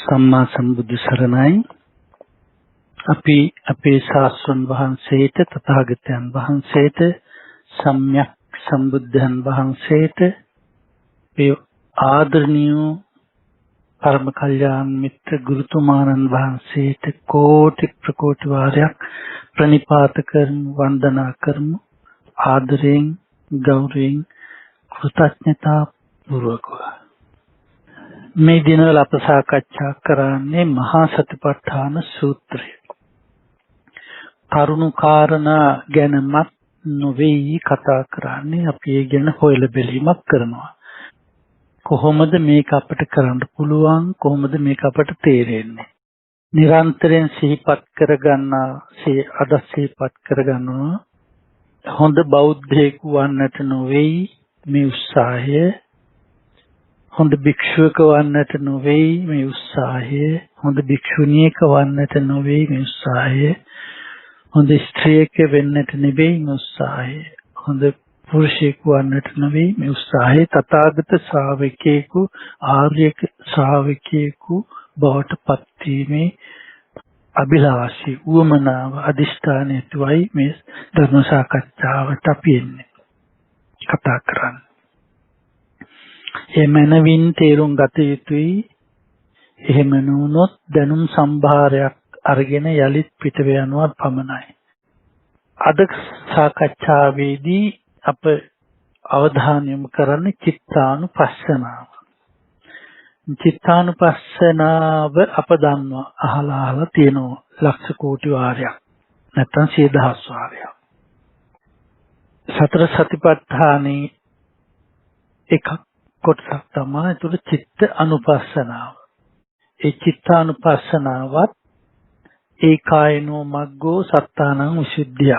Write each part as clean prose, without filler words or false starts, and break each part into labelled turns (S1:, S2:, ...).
S1: සම්මා සම්බුදු සරණයි. අපි අපේ ශාස්ත්‍රඥ වහන්සේට තථාගතයන් වහන්සේට සම්්‍යක් සම්බුද්ධයන් වහන්සේට මේ ආදරණීය පරම කල්යාණ මිත්‍ර ගුරුතුමාණන් වහන්සේට කෝටි ප්‍රකෝටි වාරයක් ප්‍රණිපාත කරමු, වන්දනා කරමු, ආදරයෙන් ගෞරවයෙන් කෘතඥතා පූර්වකව. මේ දිනවල අප සාකච්ඡා කරන්නේ මහා සතිපට්ඨාන සූත්‍රය. කරුණු කාරණා ගැනමත් නොවේයි කතා කරන්නේ. අපි ඒ ගැන හොයලා බැලීමක් කරනවා. කොහොමද මේක අපිට කරන්න පුළුවන්? කොහොමද මේක අපට තේරෙන්නේ? නිරන්තරයෙන් සිහිපත් කරගන්නවා. හොඳ බෞද්ධයෙකු වන්නට නොවේයි මේ උත්සාහය. හොඳ භික්ෂුවක වන්නට නොවේයි මේ උත්සාහය. හොඳ භික්ෂුණියක වන්නට නොවේයි මේ උත්සාහය. හොඳ ස්ත්‍රියක වෙන්නට නෙවෙයි මේ උත්සාහය. හොඳ පුරුෂයෙකු වන්නට නෙවෙයි මේ උත්සාහය. තථාගත ශ්‍රාවකයෙකු, ආර්ය ශ්‍රාවකයෙකු බවට පත්වීමේ අභිලාෂී උවමනාව අදිෂ්ඨානය තුයි මේ ධර්ම සාකච්ඡාවට අපි එන්නේ කතා කරන්නේ. ඒ මනවින් තේරුම් ගත යුතුයි. එහෙම නොවුනොත් දැනුම් සම්භාරයක් අරගෙන යලිත් පිට යනවා පමණයි. අද සාකච්ඡාවේදී අප අවධානය යොමු කරන්නේ චිත්තානුපස්සනාව. චිත්තානුපස්සනාව අප දන්නවා, අහලා තියෙනවා ලක්ෂ කෝටි වාරයක්, නැත්නම් 100,000 වාරයක්. සතර සතිපට්ඨානේ එකක් කොටසක් තමයි ඒතර චිත්ත අනුපස්සනාව. ඒ චිත්තානුපස්සනාවත් ඒකායනෝ මග්ගෝ සත්තානං විසුද්ධිය.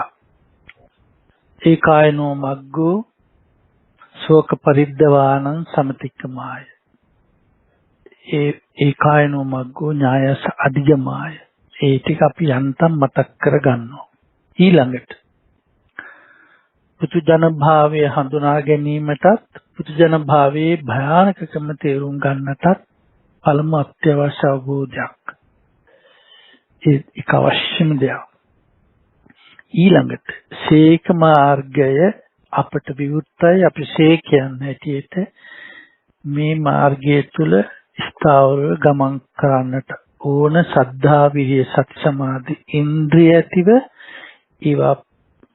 S1: ඒකායනෝ මග්ගෝ ශෝක පරිද්දවානං සමතික්කමාය. ඒකායනෝ මග්ගෝ ඥායස අධිගමාය. ඒ ටික අපි යන්තම් මතක් කරගන්නවා. ඊළඟට පුදුජන භාවය හඳුනා ගැනීමටත් පුදුජන භාවයේ භයානකකම තේරුම් ගන්නටත් පළමු අත්‍යවශ්‍ය අවබෝධයක්. ඒක අවශ්‍යම දෙයක්. ඊළඟට සීක මාර්ගය අපට විවුර්තයි. අපි සීකයන් හැටියට මේ මාර්ගය තුල ස්ථාවරව ගමන් කරන්නට ඕන සද්ධා විරිය සති සමාධි ඉන්ද්‍රිය ඇතිව ඒවා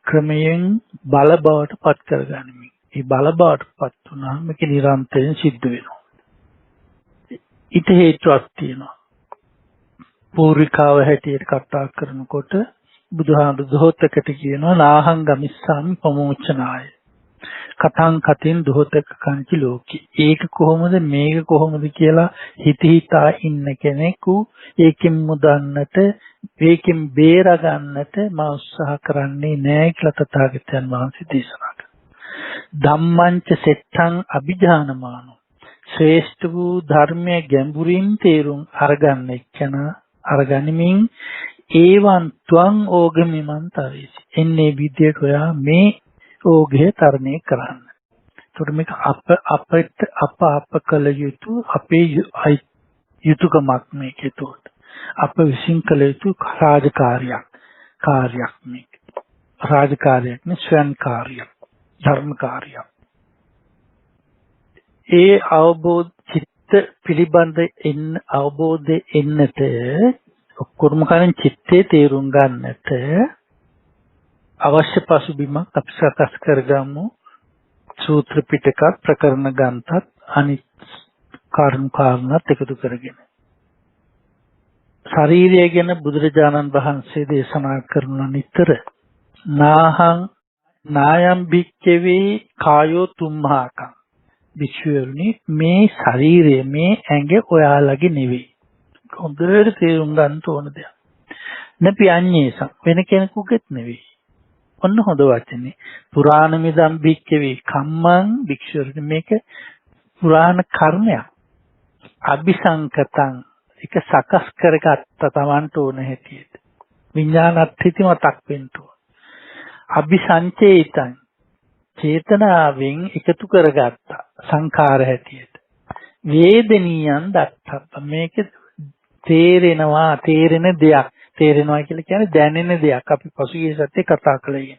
S1: ක්‍රමයෙන් බල බවට පත් කරගනිමින්. මේ බල බවට පත් වුණාම මේක නිරන්තරයෙන් සිද්ධ වෙනවා. ඊට හේතුවක් තියෙනවා. පූර්විකාව හැටියට කතා කරනකොට බුදුහාමුදුරු දොහොතකට කියනවා නාහං ගමිස්සාමි ප්‍රමෝචනාය. කතං කතින් දොහොතක කංචි ලෝකි. ඒක කොහොමද මේක කොහොමද කියලා හිතා ඉන්න කෙනෙකු ඒකෙන් මුදන්නට, ඒකෙන් බේර ගන්නට මා උත්සාහ කරන්නේ නැහැ කියලා තථාගතයන් වහන්සේ දේශනා කළා. ධම්මංච සෙට්ඨං අභිජානමානෝ. ශ්‍රේෂ්ඨ වූ ධර්මයේ ගැඹුරින් තේරුම් අරගන්න එක්කන අරගනිමින් ඒවන් ත්වං ඕගමිමන් තරේසි. එන්නේ විද්‍යට ඔයා මේ ඕගය තරණය කරන්න. ඒකට මේක අප කළ යුතු අපේ යුතුයකමක් මේකේ තෝට. අප විශ්ින් කළ යුතු කාර්යයක් මේක. රාජකාරියක් නේ, ස්වයං කාර්යයක්, ධර්ම කාර්යයක්. ඒ අවබෝධ චිත්ත පිළිබඳ අවබෝධය එන්නට ඔක්කොම කලින් චිත්තේ තේරුම් ගන්නට අවශ්‍ය පසුබිමක් අපි සකස් කරගමු. සූත්‍ර පිටකත් ප්‍රකරණ ග්‍රන්ථත් අනිත් කාරණාත් එකතු කරගෙන. ශරීරය ගැන බුදුරජාණන් වහන්සේ දේශනා කරන නිතර නායම් භික්ඛවේ කායෝ තුම්හාකං. විශ්වරුනි මේ ශරීරය, මේ ඇඟ ඔයාලගේ නෙවෙයි. හොඳට තේරුම් ගන්න ඕන දෙයක්. නැපි අඤ්ඤේසං වෙන කෙනෙකුගෙත් නෙවෙයි. ඔන්න හොඳ වචනේ. පුරාණ මිදම් භික්ඛවේ කම්මං වික්ෂුරුනි මේක පුරාණ කර්මයක්. අபிසංකතං එක සකස් කරගත්ත තමන්ට ඕන හැටියට. විඥානත්ථිති මතක් වෙන්න ඕන. අபிසංචේතං චේතනාවෙන් එකතු කරගත්ත සංඛාර හැටියට. වේදනීයන් දත්තප්ප මේක තේරෙන දෙයක්. තේරෙනවා කියලා කියන්නේ දැනෙන දෙයක්. අපි පසුගිය සතියේ කතා කළේ.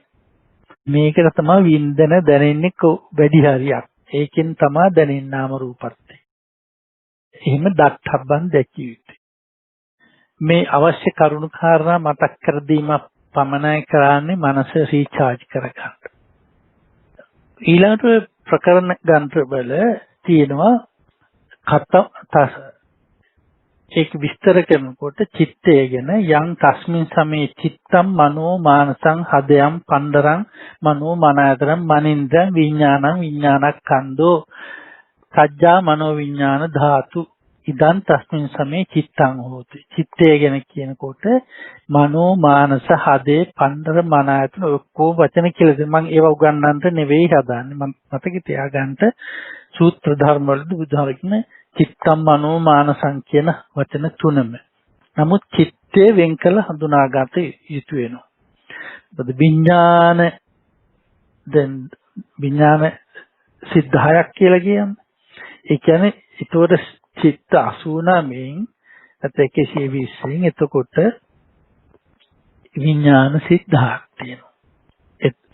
S1: මේකට තමයි වින්දන දැනෙන්නේ වැඩි හරියක්. ඒකෙන් තමයි දැනෙන්නේ නාම රූපත්. එහෙම දක්හබ්බන් දැකිය යුතුයි. මේ අවශ්‍ය කරුණු කාරණා මතක් කර දීම පමණයි කරන්නේ මනස රීචාර්ජ් කරගන්න. ඊළඟට ප්‍රකරණ ගන්ත්‍රවල තියෙනවා ඒක විස්තර කරනකොට චිත්තය ගැන යම් තස්මින් සමේ චිත්තම් මනෝ මානසං හදයන් පණ්ඩරං මනෝ මනාතරං මනින්ද්‍රං විඥානං විඥානක්ඛන්தோ සජ්ජා මනෝ විඥාන ධාතු ඉදන් තස්මින් සමේ චිත්තං හෝති. චිත්තය ගැන කියනකොට මනෝ මානස හදේ පණ්ඩර මනායතන ඔක්කොම වචන කියලා දෙන්න මම ඒව උගන්වන්නට නෙවෙයි හදාන්නේ. මම මතක තියාගන්න සූත්‍ර ධර්ම වලදී බුදුහාරකින චිත්තම් මනෝ මානසං කියන වචන තුනම. නමුත් චිත්තය වෙන් කළ හඳුනාගත යුතු වෙනවා. මොකද විඥාන සිද්ධායක් කියලා කියන්නේ. ඒ කියන්නේ ඒතකොට චිත්ත 89න් නැත්නම් 120න් එතකොට විඥාන සිද්ධාක් තියෙනවා.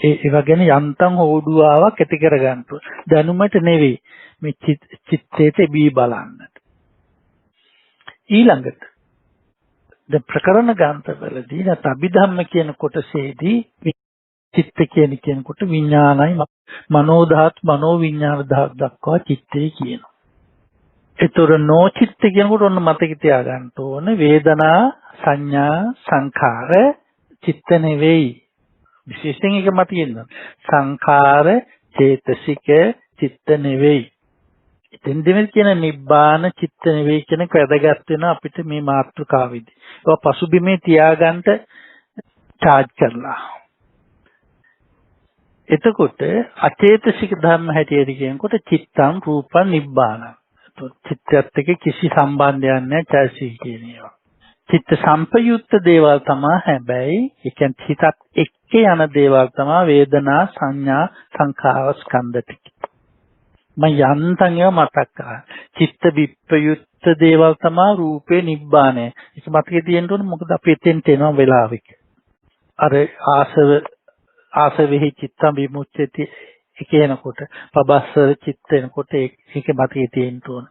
S1: ඒ වගේම යන්තම් හෝඩුවාවක් ඇති කරගන්න. දැනුමට නෙවෙයි මේ චිත්තේට බී බලන්නට. ඊළඟට දැන් ප්‍රකරණ ගාන්තවලදී නැත්නම් අභිධම්ම කියන කොටසේදී චිත්ත කියනකොට විඥානයි මනෝ ධාතු මනෝ විඥාන ධාතු දක්වා චිත්තේ කියනවා. ඒතර නොචිත්ත කියනකොට ඔන්න මතක තියාගන්න ඕන වේදනා සංඥා සංඛාර චිත්ත නෙවෙයි. විශේෂයෙන් එක මතකින් සංඛාර චේතසික චිත්ත නෙවෙයි. ඉතින් දෙවෙනි කියන නිබ්බාන චිත්ත නෙවෙයි කියන එක වැදගත් වෙනවා අපිට මේ මාතෘකාවේදී. ඒක පසුබිමේ තියාගන්න චාර්ජ් කරලා. එතකොට අචේතසික ධර්ම හැටියට කියනකොට චිත්තං රූපං නිබ්බාන. චිත්තයත් එක්ක කිසි සම්බන්ධයක් නැහැ චෛතසික කියන ඒවා. චිත්ත සම්පයුක්ත දේවල් තමයි හැබැයි ඒ කියන්නේ හිතත් එක්ක යන දේවල් තමයි වේදනා සංඥා සංඛාර ස්කන්ධ ටික. මම යන්තම් ඒවා මතක් කරා. චිත්ත විප්‍රයුක්ත දේවල් තමයි රූපේ නිබ්බානය. ඒක මතකේ තියෙන්න ඕනේ මොකද අපි එතෙන්ට එනවා වෙලාවක. අර ආසවෙහි චිත්තම් විමුච්ඡති කියනකොට පබස්සර චිත්ත එනකොට ඒක මතකේ තියෙන්න ඕන.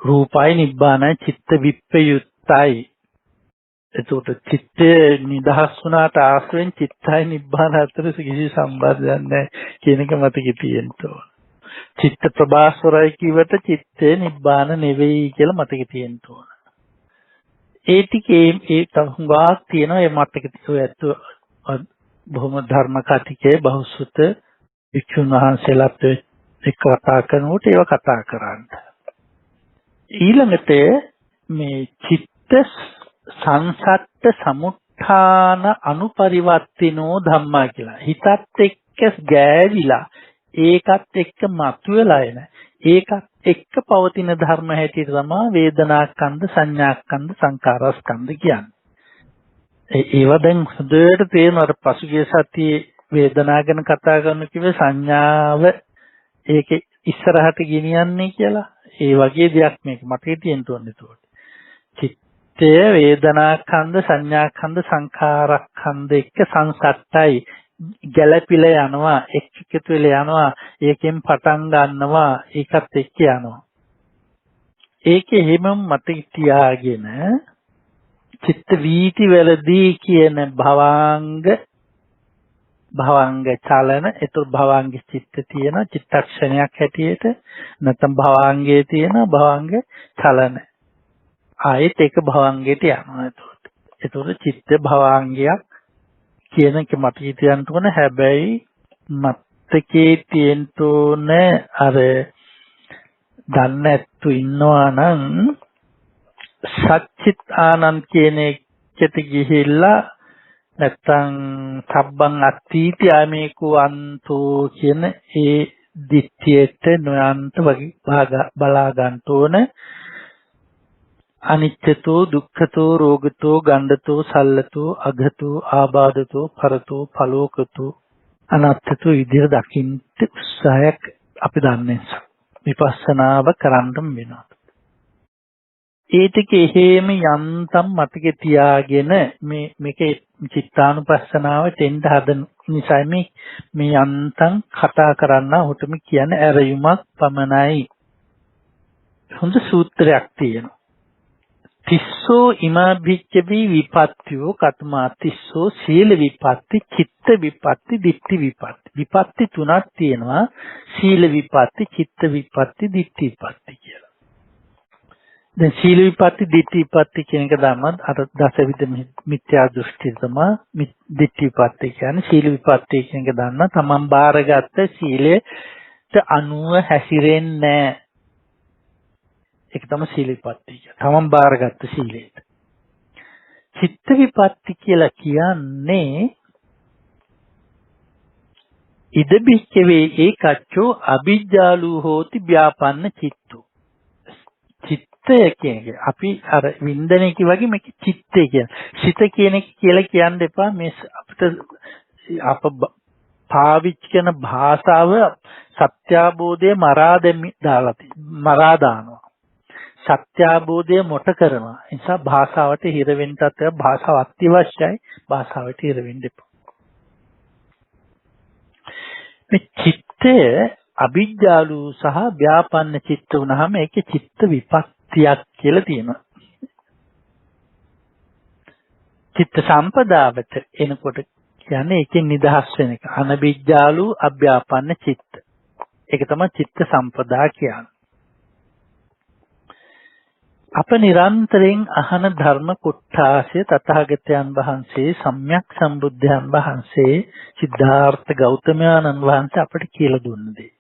S1: රූපයි නිබ්බානයි චිත්ත විප්‍රයුක්තයි. එතකොට චිත්තය නිදහස් වුණාට ආශ්‍රයෙන් චිත්තයි නිබ්බාන අතර කිසි සම්බන්ධයක් නැහැ කියන එක මතකේ තියෙන්න ඕන. චිත්ත ප්‍රභාස්වරයි කියවට චිත්තේ නිබ්බාන නෙවෙයි කියලා මතකේ තියෙන්න ඕන. ඒ ටිකේ ඒ තහුඟාක් තියෙනවා ඒ මතකේ තියෙ බොහොම ධර්ම කතිකේ බහුසුත වික්ෂුන් වහන්සේලාත් එක්ක කතා කරනකොට ඒව කතා කරන්න. ඊළඟට මේ චිත්ත සංසට්ඨ සමුත්ථාන අනුපරිවර්තිනෝ ධම්මා කියලා. හිතත් එක්ක ගෑවිලා ඒකත් එක්ක මතුවලා එන ඒකත් එක්ක පවතින ධර්ම හැටියට තමයි වේදනාස්කන්ධ සංඥාස්කන්ධ සංකාරස්කන්ධ කියන්නේ. ඒවා දැන් හොඳට තේරෙනවා. අර පසුගිය සතියේ වේදනාව ගැන කතා කරන කිව්වේ සංඥාව ඒකේ ඉස්සරහට ගෙනියන්නේ කියලා. ඒ වගේ දෙයක් මේක මතකේ තියෙන්න ඕනේ ඒකට. චිත්තය වේදනාස්කන්ධ සංඥාස්කන්ධ සංඛාරස්කන්ධ එක්ක සංසට්ටයි ගැළපිලා යනවා එකතු වෙලා යනවා ඒකෙන් පටන් ගන්නවා ඒකත් එක්ක යනවා. ඒකේ හැමම මතක තියාගෙන චිත්ත වීති වලදී කියන භවංග චලන ඒතර භවංග චිත්ත තියෙන චිත්තක්ෂණයක් හැටියට නැත්නම් භවංගයේ තියෙන භවංග චලන ආයෙත් ඒක භවංගයට යනවා. ඒතකොට චිත්ත භවංගයක් කියන එක මතකේ තියන්න ඕන. හැබැයි මතකේ තියෙන්න ඕන අර දන්නේ නැත්තු ඉන්නවා නම් සච්චිත් ආනන්ද කියන එකට ගිහිල්ලා නැත්තම් සබ්බං අත්ථීති ආමේකෝ අන්තෝ කියන ඒ දිට්ඨියට නොයන්ත වගේ බලා ගන්න ඕන. අනිච්චතෝ දුක්ඛතෝ රෝගතෝ ගණ්ඩතෝ සල්ලතෝ අඝතෝ ආබාධතෝ පරතෝ ඵලෝකතෝ අනත්තතෝ විදිහට දකින්න උත්සාහයක් අපි දන්නේ විපස්සනාව කරන්න වෙනවා. ඒ ටික එහෙම යන්තම් මතකේ තියාගෙන මේකේ චිත්තානුපස්සනාවට එන්න හදන නිසා මේ යන්තම් කතා කරන්න ඔහුටම කියන ඇරයුමක් පමණයි. හොඳ සූත්‍රයක් තියෙනවා. තිස්සෝ ඉමා භික්ඛවේ විපත්තියෝ කතමා තිස්සෝ සීල විපatti, චිත්ත විපatti, ditthi විපatti. විපatti තුනක් තියෙනවා. සීල විපatti, චිත්ත විපatti, ditthi විපatti කියලා. දැන් සීල විපatti, ditthi විපatti කියන එක දැම්මත් අර දසවිධ මිත්‍යා දෘෂ්ටි තමයි ditthi විපatti කියන්නේ. සීල විපatti කියන එක දන්නා තමන් බාරගත්ත සීලයට අනුව හැසිරෙන්නේ නැහැ. ඒක තමයි සීල විපatti කියන්නේ. තමන් බාරගත්ත සීලයට. චිත්ත විපatti කියලා කියන්නේ ඉද බික්කවේ ඒකච්චෝ අවිජ්ජාලු හෝති ව්‍යාපන්න චිත්තෝ. චිත්තය කියන්නේ අපි අර වින්දනය වගේ මේක චිත්තය කියන. සිත කියන එක කියලා කියන්න එපා. මේ අපිට පාවිච්චි කරන භාෂාව සත්‍යාබෝධය මරා දානවා. සත්‍යාබෝධය මොට කරනවා. ඒ නිසා භාෂාවට හිර වෙන්නත් භාෂාව අත්‍යවශ්‍යයි. භාෂාවට හිර වෙන්න එපා. මේ චිත්තය අවිජ්ජාලු සහ ව්‍යාපන්න චිත්ත වුණාම ඒකේ චිත්ත විපත්තියක් කියලා තියෙනවා. චිත්ත සම්පදාවට එනකොට කියන්නේ ඒකෙන් නිදහස් වෙන එක. අනවිජ්ජාලු අභ්‍යාපන්න චිත්ත. ඒක තමයි චිත්ත සම්පදා කියන්නේ. අප නිරන්තරයෙන් අහන ධර්ම කොට්ඨාසය තථාගතයන් වහන්සේ සම්්‍යක් සම්බුද්ධයන් වහන්සේ සිද්ධාර්ථ ගෞතමයන්න් වහන්සේ අපට කියලා දුන්න දේ.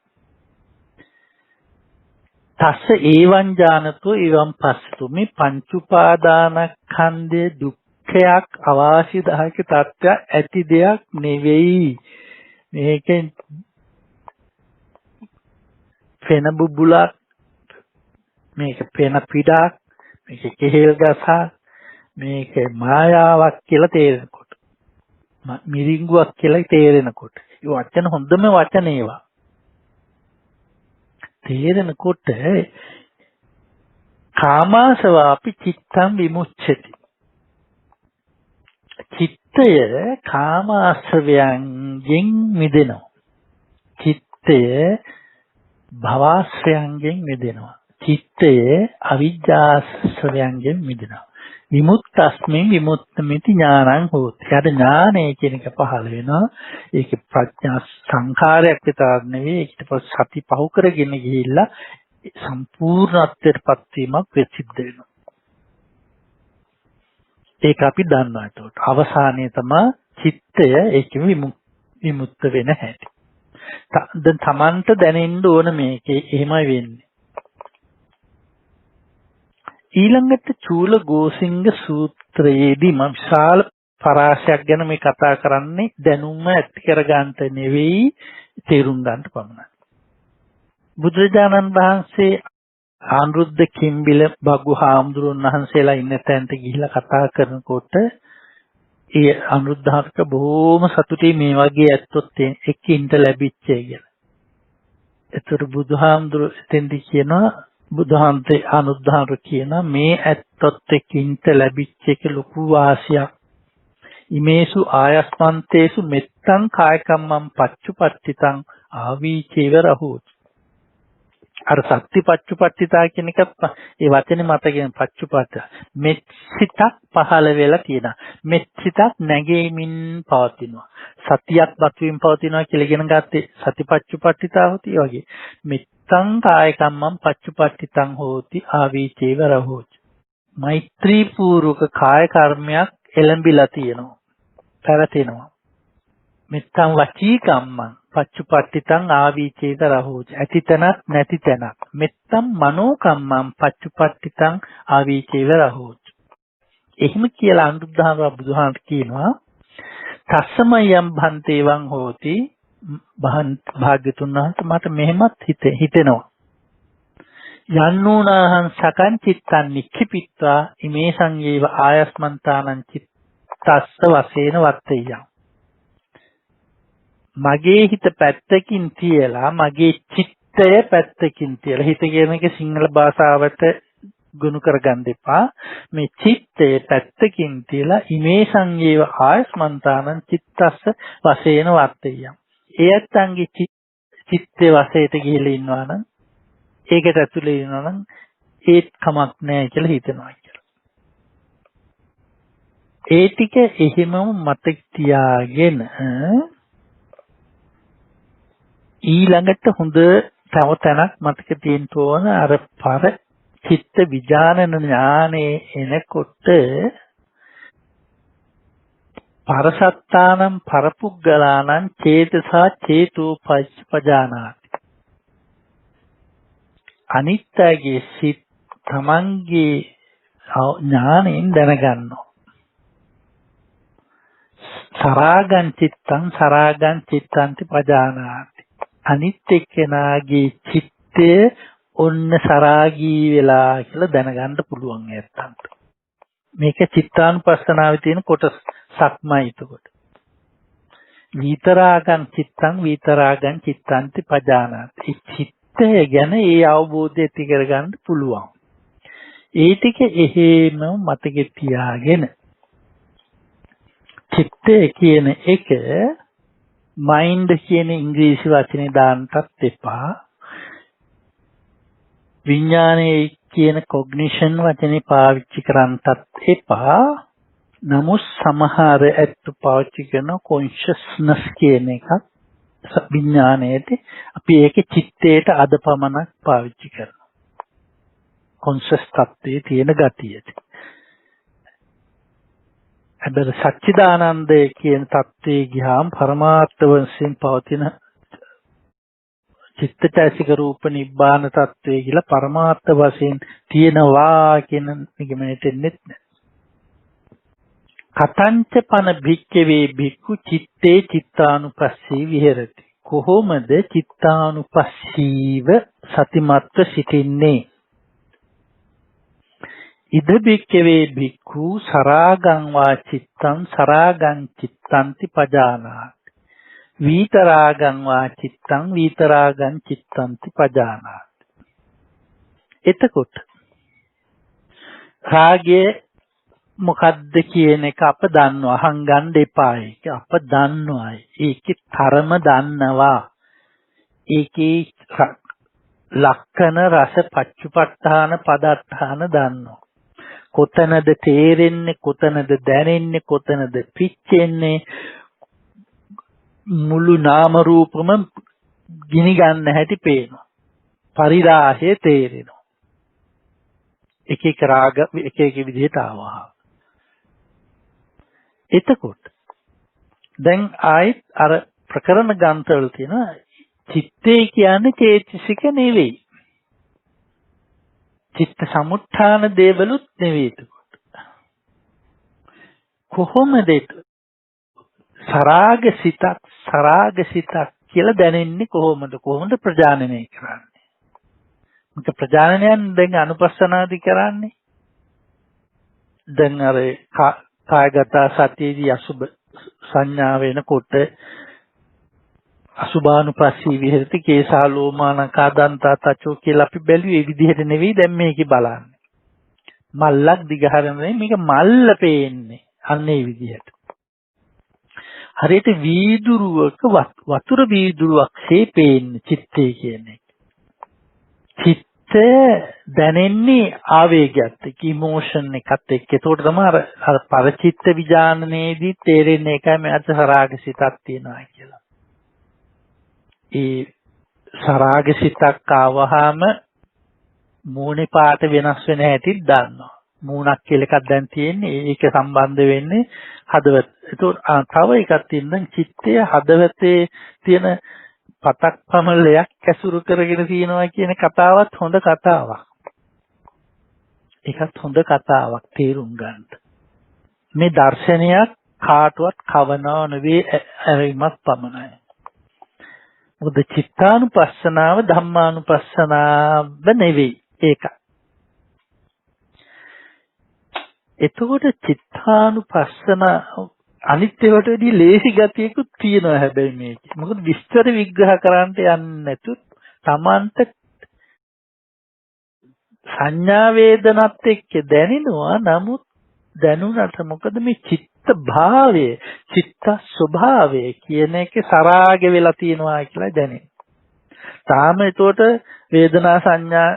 S1: තස්ස ඒවං ඥානතෝ එවං පස්සතු මේ පංච උපාදානස්කන්ධයේ දුක්ඛයක් අවාසිදායක තත්ත්වයක් ඇති දෙයක් නෙවෙයි. මේකෙන් පෙන බුබුලක්, මේක පෙන පිටක්, මේක කෙහෙල් ගසක්, මේක මායාවක් කියලා තේරෙනකොට, මිරිඟුවක් කියලා තේරෙනකොට, ඒ වචන හොඳම වචන ඒවා තේරෙනකොට කාමාසවාපි චිත්තං විමුච්ඡති. චිත්තය කාමාශ්‍රවයන්ගෙන් මිදෙනවා. චිත්තය භවශ්‍රයන්ගෙන් මිදෙනවා. චිත්තය අවිජ්ජාශ්‍රයන්ගෙන් මිදෙනවා. විමුක්තස්මින් විමුක්තമിതി ඥානං හෝති. යාට ඥානය කියන එක පහළ වෙනවා. ඒක ප්‍රඥා සංඛාරයක් විතර නෙවෙයි. ඒකට පස්සේ සති පහු කරගෙන ගිහිල්ලා සම්පූර්ණත්වයටපත් වීමක් වෙච්චිද්ද වෙනවා. ඒක අපි දන්නවා. ඒකට අවසානයේ තමයි චිත්තය ඒකෙම විමුක්ත වෙන හැටි. දැන් Tamanට දැනෙන්න ඕන මේකේ එහෙමයි වෙන්නේ. ඊළඟට චූල ගෝසිංග සූත්‍රයේදී මම විශාල පරාසයක් ගැන මේ කතා කරන්නේ දැනුම ඇති කර ගන්නට නෙවෙයි තේරුම් ගන්නට පමණයි. බුදුරජාණන් වහන්සේ ආනුරුද්ධ කිම්බිල බගු හාමුදුරුවෝ වහන්සේලා ඉන්න තැනට ගිහිලා කතා කරනකොට ඒ අනුරුද්ධහට බොහොම සතුටුයි මේ වගේ ඇත්තොත් එක්කින්ට ලැබිච්ච කියලා. ඒතර බුදුහාමුදුරුවෝ එතෙන්දි කියනවා බුදුහන්සේ අනුරුද්ධහට කියනවා මේ ඇත්තොත් එක්කින්ට ලැබිච්ච එක ලොකු වාසියක්. ඉමේසු ආයස්මන්තේසු මෙත්තං කායකම්මං පච්චුපට්ඨිතං ආවීචේව රහෝති. අර සත්‍තිපච්චුපට්ඨිතා කියන එකත් ඒ වචනේ මතකයෙන් පච්චුපට්ඨ මෙත්සිතක් පහළ වෙලා තියෙනවා. මෙත්සිතක් නැගෙමින් පවතිනවා. සතියක් බතුමින් පවතිනවා කියලා ඉගෙන ගත්තේ සතිපච්චුපට්ඨිතා හොති වගේ. මෙත්තං කායකම්මං පච්චුපට්ඨිතං හෝති ආවීචේව රහෝති. මෛත්‍රී පූර්වක කාය කර්මයක් එළඹිලා තියෙනවා. පැවතෙනවා. මෙත්තං වචී කම්මං පච්චුපට්ඨිතං ආවීචේත රහෝච. ඇතිතනක් නැතිතනක්. මෙත්තං මනෝ කම්මං පච්චුපට්ඨිතං ආවීචේව රහෝච. එහෙම කියලා අනුරුද්ධහම බුදුහාමට කියනවා තස්සමයම් භන්තේවං හෝති. භාග්‍යතුන් වහන්සේ මට මෙහෙමත් හිතෙනවා. යන්නෝනාහං සකං චිත්තං නික්ඛිපිත්වා ඉමේ සංයේව ආයස්මන්තානං චිත්තස්ස වශයෙන් වත්තේයං. මගේ හිත පැත්තකින් තියලා මගේ චිත්තය පැත්තකින් තියලා හිත කියන එක සිංහල භාෂාවට ගොනු කරගන්න එපා. මේ චිත්තය පැත්තකින් තියලා ඉමේ සංයේව ආයස්මන්තානං චිත්තස්ස වශයෙන් වර්තයම්. එයත්න්ගේ චිත්තේ වශයට ගිහිලා ඉන්නවා නම් ඒකට ඇතුලේ ඉන්නවා නම් ඒත් කමක් නැහැ කියලා හිතනවා කියලා. ඒ ටික එහෙමම මතක තියාගෙන ඊළඟට හොඳ තව තැනක් මතක තියෙන්න ඕන අර පර චිත්ත විඥානන ඥානේ එනකොට පරසත්තානම් පරපුග්ගලානම් චේතසා චේතෝ පජානාති. අනිත්‍යයේ සිත් තමන්ගේ ඥාණයෙන් දැනගන්නවා. සරාගං චිත්තන්ති පජානාති. අනිත් එක්කෙනාගේ චිත්තය ඔන්න සරාගී වෙලා කියලා දැනගන්න පුළුවන් ඇත්තන්ට. මේක චිත්තානුපස්සනාවේ තියෙන කොටසක්මයි එතකොට. විතරාගං චිත්තන්ති පජානාති. චිත්තය ගැන ඒ අවබෝධය ඇති කරගන්න පුළුවන්. ඒ ටික එහෙම මතකෙ තියාගෙන චිත්තය කියන එක මයින්ඩ් කියන ඉංග්‍රීසි වචනේ දාන්නත් එපා. විඥානයේ කියන කොග්නිෂන් වචනේ පාවිච්චි කරන්නත් එපා. නමුත් සමහර ඇත්ත පාවිච්චි කරන කොන්ෂස්නස් කියන එක විඥානයේදී අපි ඒක චිත්තයට අදපමණක් පාවිච්චි කරනවා. කොන්ෂස් තත්ත්වයේ තියෙන ගතියට. හැබැයි සච්චිදානන්දය කියන තත්ත්වයේ ගියාම පරමාර්ථ වශයෙන් පවතින චිත්තචෛසික රූප නිබ්බාන තත්ත්වයේ කියලා පරමාර්ථ වශයෙන් තියෙනවා කියන නිගමනයට එන්නේ නැහැ. කතංච පන භික්ඛවේ භික්ඛු චිත්තේ චිත්තානුපස්සී විහෙරති. කොහොමද චිත්තානුපස්සීව සතිමත්ව සිටින්නේ? ඉද භික්ඛවේ භික්ඛු සරාගං වා චිත්තං සරාගං චිත්තන්ති පජානාති. විතරාගං වා චිත්තං විතරාගං චිත්තන්ති පජානාති. එතකොට රාගයේ මොකද්ද කියන එක අප දන්නවා. අහන් ගන්න එපා. ඒක අප දන්නවා. ඒකේ තරම දන්නවා. ඒකේ ලක්ෂණ රස පච්චුපට්ඨාන පදත්තාන දන්නවා. කොතනද තේරෙන්නේ, කොතනද දැනෙන්නේ, කොතනද පිච්චෙන්නේ, මුළු නාම රූපම ගිනි ගන්න හැටි පේනවා. පරිදාහය තේරෙනවා. එක එක රාග එක එක විදිහට ආවා. එතකොට දැන් ආයෙත් අර ප්‍රකරණ ග්‍රන්ථවල තියෙන චිත්තේ කියන්නේ චේතසික නෙවෙයි. චිත්ත සමුත්ථාන දේවලුත් නෙවෙයි. කොහොමද සරාග සිතක් කියලා දැනෙන්නේ කොහොමද ප්‍රජානනය කරන්නේ? මේක ප්‍රජානනයන් දැන් අනුපස්සනාදි කරන්නේ. දැන් අර කායගත සතියේදී අසුබ සංඥා වෙනකොට අසුභානුපස්සී විහෙරති කේසාලෝමානකා දන්තා තචෝ කියලා අපි බැලුවේ ඒ විදිහට නෙවෙයි දැන් මේකේ බලන්නේ. මල්ලක් දිගහරනේ මේක මල්ල පේන්නේ. අන්න ඒ විදිහට. හරියට වීදුරුවක වතුර වීදුරුවක්සේ පේන්නේ චිත්තේ කියන්නේ. චිත්තය දැනෙන්නේ ආවේගයත් එක්ක ඉමෝෂන් එකත් එක්ක. ඒකට තමයි අර පරචිත්ත විඥානයේදී තේරෙන්නේ ඒකයි මෙයාට සරාග සිතක් තියෙනවා කියලා. ඒ සරාග සිතක් ආවහම මූණේ පාට වෙනස් වෙන හැටිත් දන්නවා. මූණක් කියලා එකක් දැන් තියෙන්නේ ඒක සම්බන්ධ වෙන්නේ හදවත. ඒකට තව එකක් තියෙනවා චිත්තය හදවතේ තියෙන පතක් පමලයක් ඇසුරු කරගෙන තියෙනවා කියන කතාවත් හොඳ කතාවක්. ඒකත් හොඳ කතාවක් තේරුම් ගන්න. මේ දර්ශනයක් කාටවත් කවනව නෙවෙයි ඇරීමක් පමණයි. මොකද චිත්තානුපස්සනාව ධම්මානුපස්සනාව නෙවෙයි ඒක. එතකොට චිත්තානුපස්සන අනිත් ඒවාට වැඩි ලේසි ගතියකුත් තියෙනවා හැබැයි මේකේ. මොකද විස්තර විග්‍රහ කරන්න යන්නේ නැතුව Tamanට සංඥා වේදනත් එක්ක දැනෙනවා. නමුත් දැනුණට මොකද මේ චිත්ත භාවය, චිත්ත ස්වභාවය කියන එකේ සරාග වෙලා තියෙනවා කියලා දැනෙනවා. තාම ඒතකොට වේදනා සංඥා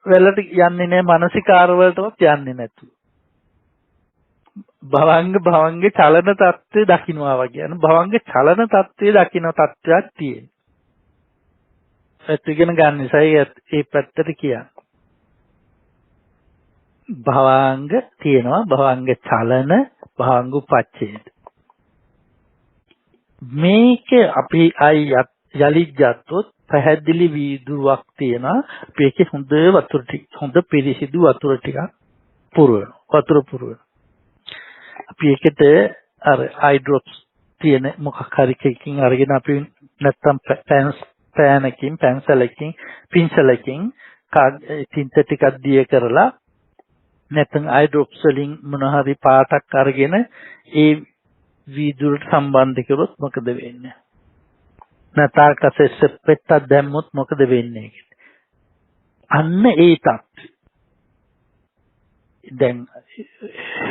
S1: වලට යන්නේ නැහැ, මානසිකාර වලටවත් යන්නේ නැතු. භවංග චලන தත්ත්වය දකින්නවා වගේ. භවංග චලන தත්ත්වය දකින්න தත්ත්වයක් තියෙනවා. ඒත් ඉගෙන ගන්න ඉසයි ඒ පැත්තට කියන්නේ. භවංග තියෙනවා, භවංග චලන, භවංග උපච්ඡේද. මේක අපි යලි ගත්තොත් පැහැදිලි වීදුරුවක් තියෙනවා. අපි ඒකේ හොඳ පිරිසිදු වතුර ටිකක් පුරවනවා. අපි ඒකට අර අයි ඩ්‍රොප්ස් තියෙන මොකක් හරි එකකින් අරගෙන අපි නැත්තම් පැන්සලකින් තින්ත ටිකක් දිය කරලා නැත්නම් අයි ඩ්‍රොප්ස් වලින් මොන හරි පාටක් අරගෙන ඒ වීදුරට සම්බන්ධ කරොත් මොකද වෙන්නේ? නැතාකසෙස් පෙට්ටක් දැම්මොත් මොකද වෙන්නේ? අන්න ඒ තත්ත්වය. දැන්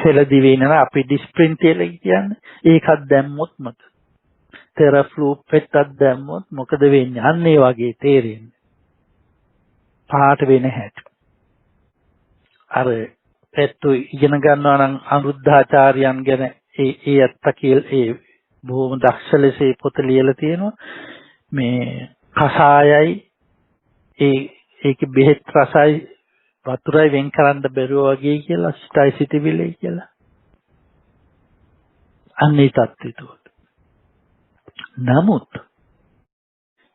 S1: හෙලදි වෙනන අපි ඩිස්ප්‍රින්ට් කියලා කියන්නේ ඒකක් දැම්මොත් මොකද? තෙරෆ්ලූ පෙට්ටක් දැම්මොත් මොකද වෙන්නේ? අන්න ඒ වගේ තේරෙන්නේ. පාට වෙන හැටි. අර ඉගෙන ගන්නවා නම් අනුරුද්ධාචාර්යයන් ගැන ඒ අත්ත කියලා ඒ බොහොම දක්ෂ ලෙස පොත ලියලා තියෙනවා. මේ කසායයි ඒකේ බෙහෙත් රසයි වතුරයි වෙන් කරන්න බැරුව වගේ කියලා ස්ටයි සිටිවිලේ කියලා. අන්නේ තත්ත්වයට. නමුත්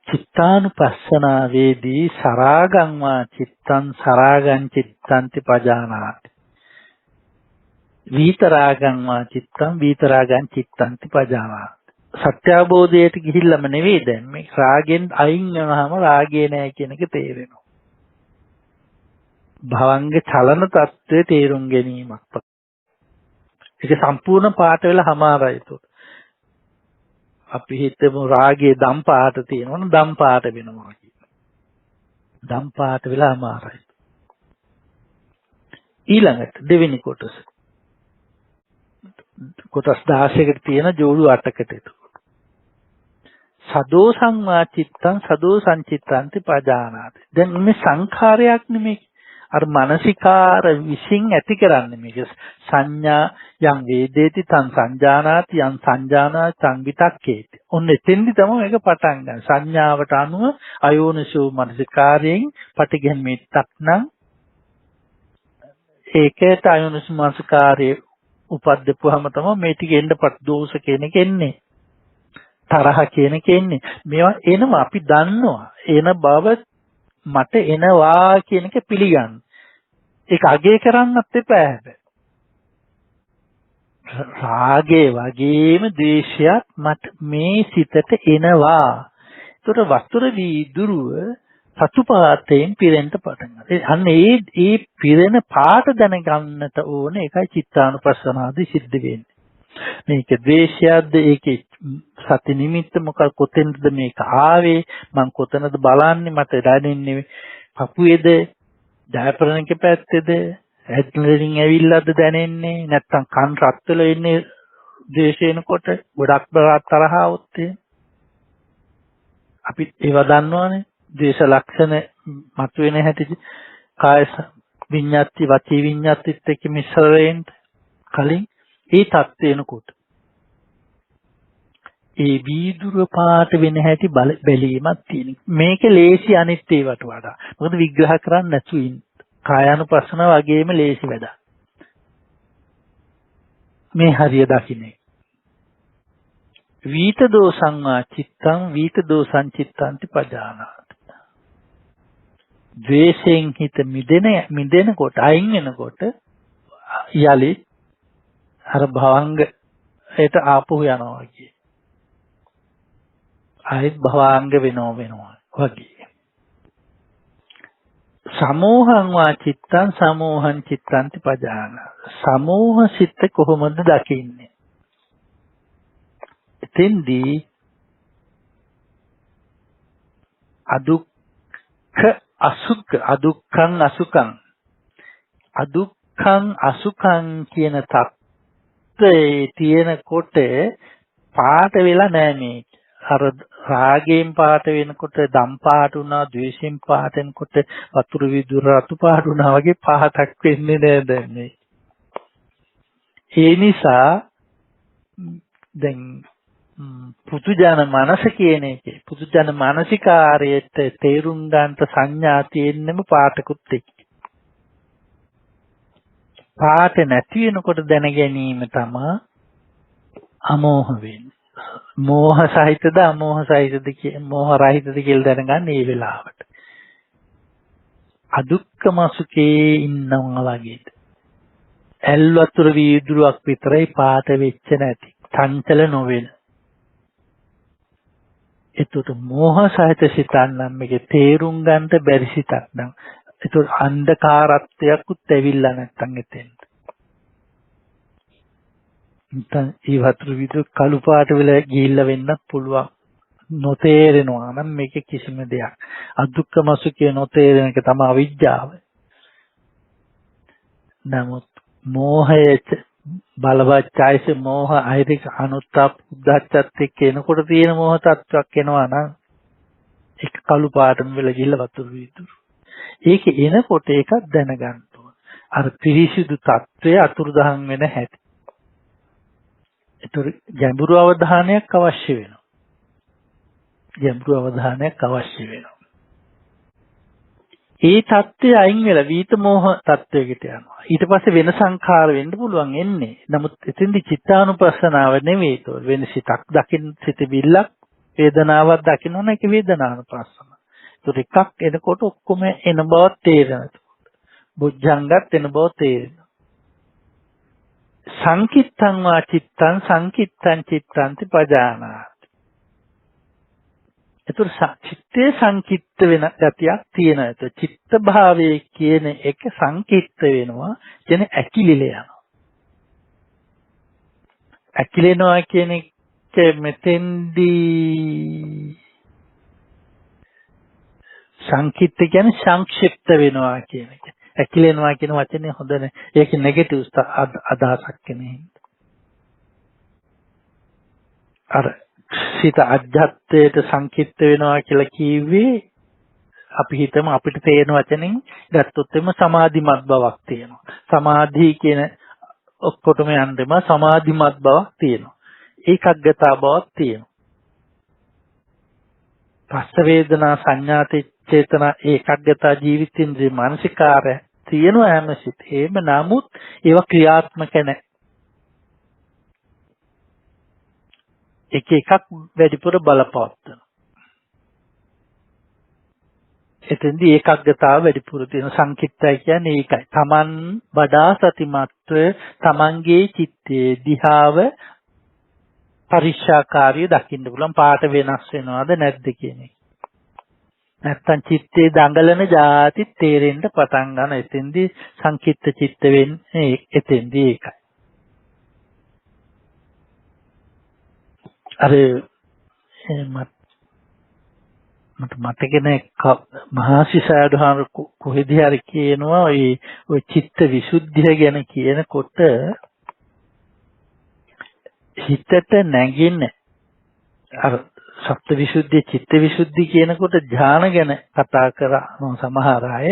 S1: චිත්තානුපස්සනාවේදී සරාගං වා චිත්තං සරාගං චිත්තන්ති පජානාති. විතරාගං වා චිත්තං විතරාගං චිත්තන්ති පජානාති. සත්‍ය අවබෝධයට ගිහිල්ලාම නෙවෙයි දැන් මේ රාගෙන් අයින් වෙනවාම රාගේ නැහැ කියන එක තේරෙනවා. භවංග චලන தත්ත්වයේ තේරුම් ගැනීමක්. ඒක සම්පූර්ණ පාට වෙලා හමාරයි ඒක. අපි හිතමු රාගයේ දම් පාට තියෙනවනම් දම් පාට වෙනවා කියලා. දම් පාට වෙලා හමාරයි. ඊළඟට දෙවෙනි කොටස. කොටස් 16කට තියෙන ජෝඩු 8කට ඒක. සදෝසං වා චිත්තං සදෝසං චිත්තන්ති පජානාති. දැන් මේ සංඛාරයක් නෙමෙයි. අර මානසිකාර විශ්ින් ඇති කරන්නේ මේක සංඥා යම් වේදේති තං සංජානාති යම් සංජානා සංවිතක්කේති. ඔන්න එතෙන්දි තමයි මේක පටන් ගන්න. සංඥාවට අනුව අයෝනිසෝ මානසිකාරයෙන් පටිඝම්මිතක් නම් ඒකේට අයෝනිසෝ මානසිකාරයේ උපද්දපුවම තමයි මේ ටික එන්නපත් දෝෂ කියන එක එන්නේ. තරහ කියන එක එන්නේ. මේවා එනවා අපි දන්නවා. එන බව මට එනවා කියන එක පිළිගන්න. ඒක අගය කරන්නත් එපා හැබැයි. රාගේ වගේම ද්වේෂයත් මට මේ සිතට එනවා. ඒතර වස්තුර වීදුරුව සතුපාතයෙන් පිරෙන්න පටන් ගන්නවා. අන්න ඒ පිරෙන පාට දැනගන්නට ඕනේ. ඒකයි චිත්තානුපස්සනාදී සිද්ධ වෙන්නේ. මේක ද්වේෂයක්ද ඒකේ සති නිමිත්ත මොකක් කොතෙන්ද මේක ආවේ මං කොතනද බලන්නේ මට දැනෙන්නේ පපුවේද ඩයෆ්‍රැග්ම පැත්තේද ඇඩ්‍රිනලින් ඇවිල්ලාද දැනෙන්නේ නැත්නම් කන් රත් වෙලා ඉන්නේ ද්වේෂයෙන්කොට ගොඩක් තරහවොත් අපි ඒවා දන්නවනේ ද්වේෂ ලක්ෂණ මතුවෙන හැටි කාය විඤ්ඤාති වචී විඤ්ඤාතිත් එක්ක මිශ්‍ර වෙන්න කලින් ඒ තත්ත්වේනකොට ඒ වීදුරු පාට වෙන හැටි බැලීමක් තියෙන. මේක ලේසි අනිත් ඒවට වඩා. මොකද විග්‍රහ කරන්න නැතුව ඉන්න. කායानुපස්සන වගේම ලේසි වැඩක්. මේ හරිය දකින්නේ. වීත දෝසං වා චිත්තං වීත දෝසං චිත්තන්ති පජානාති. ද්වේෂයෙන් හිත මිදෙනකොට අයින් වෙනකොට යලි අර භවංගයට ආපහු යනවා කියේ. ආයෙත් භවංග වෙනවා වගේ. සමෝහං වා චිත්තං සමෝහං චිත්තන්ති පජානා. සමෝහ සිත කොහොමද දකින්නේ? එතෙන්දී අදුක්ඛ අසුඛ අදුක්ඛං අසුඛං අදුක්ඛං අසුඛං කියන தත්ත්වයේ තියෙනකොට පාට වෙලා නැහැ මේක. අර රාගයෙන් පාට වෙනකොට දම් පාට වුණා, ද්වේෂයෙන් පාට වෙනකොට වතුර විදුර රතු පාට වුණා වගේ පාටක් වෙන්නේ නැහැ දැන් මේ. ඒ නිසා දැන් පුදුජන මනස කියන එකේ පුදුජන මානසිකාරයට තේරුම් ගන්නට සංඥා තියෙන්නම පාටකුත් එක්ක. පාට නැති වෙනකොට දැන ගැනීම තමයි අමෝහ වෙන්නේ. මෝහ සහිතද අමෝහ සහිතද මෝහ රහිතද කියලා දැනගන්න මේ වෙලාවට. අදුක්කම සුඛේ ඉන්නවා වගේද. ඇල් වතුර වීදුරුවක් විතරයි පාට වෙච්ච නැති. චංචල නොවන. ඒකට මෝහ සහිත සිතක් නම් මේකේ තේරුම් ගන්නට බැරි සිතක් නම් ඒක අන්ධකාරත්වයක්වත් ඇවිල්ලා නැත්තම් එතෙන්ට. නැත්නම් ඒ වතුර විදුර කළු පාට වෙලා ගිහිල්ලා වෙන්නත් පුළුවන්. නොතේරෙනවා නම් මේක කිසිම දෙයක්. අදුක්කම සුඛය නොතේරෙන එක තමයි අවිජ්ජාව. නමුත් මෝහය බලවත්යිස මෝහ අයිරික අනුත්ප්ප උද්දච්චත් එක්ක එනකොට තියෙන මෝහ තත්ත්වයක් එනවා නම් ඒක කළු පාටම වෙලා ගිහිල්ලා වතුර විදුර. ඒක එනකොට ඒකක් දැනගන්න ඕන. අර පිරිසිදු తත්වයේ අතුරුදහන් වෙන හැටි. ඒතර ගැඹුරු අවධානයක් අවශ්‍ය වෙනවා. ගැඹුරු අවධානයක් අවශ්‍ය වෙනවා. ඒ தත්ත්වය අයින් වෙලා විත මෝහ தත්ත්වයකට යනවා. ඊට පස්සේ වෙන සංඛාර වෙන්න පුළුවන් එන්නේ. නමුත් එතෙන්දි චිත්තානුපස්සනාව නෙවෙයි. ඒක වෙන සිතක් දකින්න සිතවිල්ලක් වේදනාවක් දකින්නොන ඒක වේදනානුපස්සන. ඒක එකක් එනකොට ඔක්කොම එන බව තේරෙනවා. බුද්ධංගත් එන බව තේරෙනවා. සංකිට්ඨං වා චිත්තං සංකිට්ඨං චිත්තන්ති පජානාති. ඒතර චිත්තේ සංකිට්ඨ වෙන ගතියක් තියෙනවා. ඒක චිත්ත භාවයේ කියන එක සංකිට්ඨ වෙනවා. කියන්නේ ඇකිලිල යනවා. ඇකිලෙනවා කියන එක මෙතෙන්දී සංකිට්ඨ කියන්නේ සංක්ෂිප්ත වෙනවා කියන එක. ඇකිලෙනවා කියන වචනේ හොඳ නැහැ. ඒක නෙගටිව් අදහසක් නෙමෙයි. අර සිත අධ්‍යාත්මයට සංකිට්ඨ වෙනවා කියලා කිව්වේ අපි හිතමු අපිට තේරෙන වචනෙන් ගත්තොත් එම සමාධිමත් බවක් තියෙනවා. සමාධි කියන ඔක්කොටම යන්නම සමාධිමත් බවක් තියෙනවා. ඒකග්ගතා බවක් තියෙනවා. පස්ස වේදනා සංඥාති චේතනා ඒකග්ගතා ජීවිතින්ද්‍රිය මානසිකාරය තියෙනවා හැම සිතේම. නමුත් ඒවා ක්‍රියාත්මක නැහැ. එක එකක් වැඩිපුර බලපවත්වන. එතෙන්දී ඒකග්ගතාව වැඩිපුර තියෙන සංකිට්ඨය කියන්නේ ඒකයි. Taman වඩා සතිමත්ව Tamanගේ චිත්තයේ දිහාව පරික්ෂාකාරී දකින්න පුළුවන්. පාට වෙනස් වෙනවද නැද්ද කියන එක. නැත්තම් චිත්තේ දඟලන જાති තේරෙන්න පටන් ගන්න. එතෙන්දී සංකිට්ඨ චිත්ත වෙන්නේ එතෙන්දී ඒකයි. අර මට මතක නැහැ මහසිසාරහාර කොහෙදී හරි කියනවා ඔය චිත්ත විසුද්ධිය ගැන කියනකොට හිතට නැගින අර සත්‍ය විසුද්ධිය චිත්ත විසුද්ධිය කියනකොට ධාන ගැන කතා කරන සමහර අය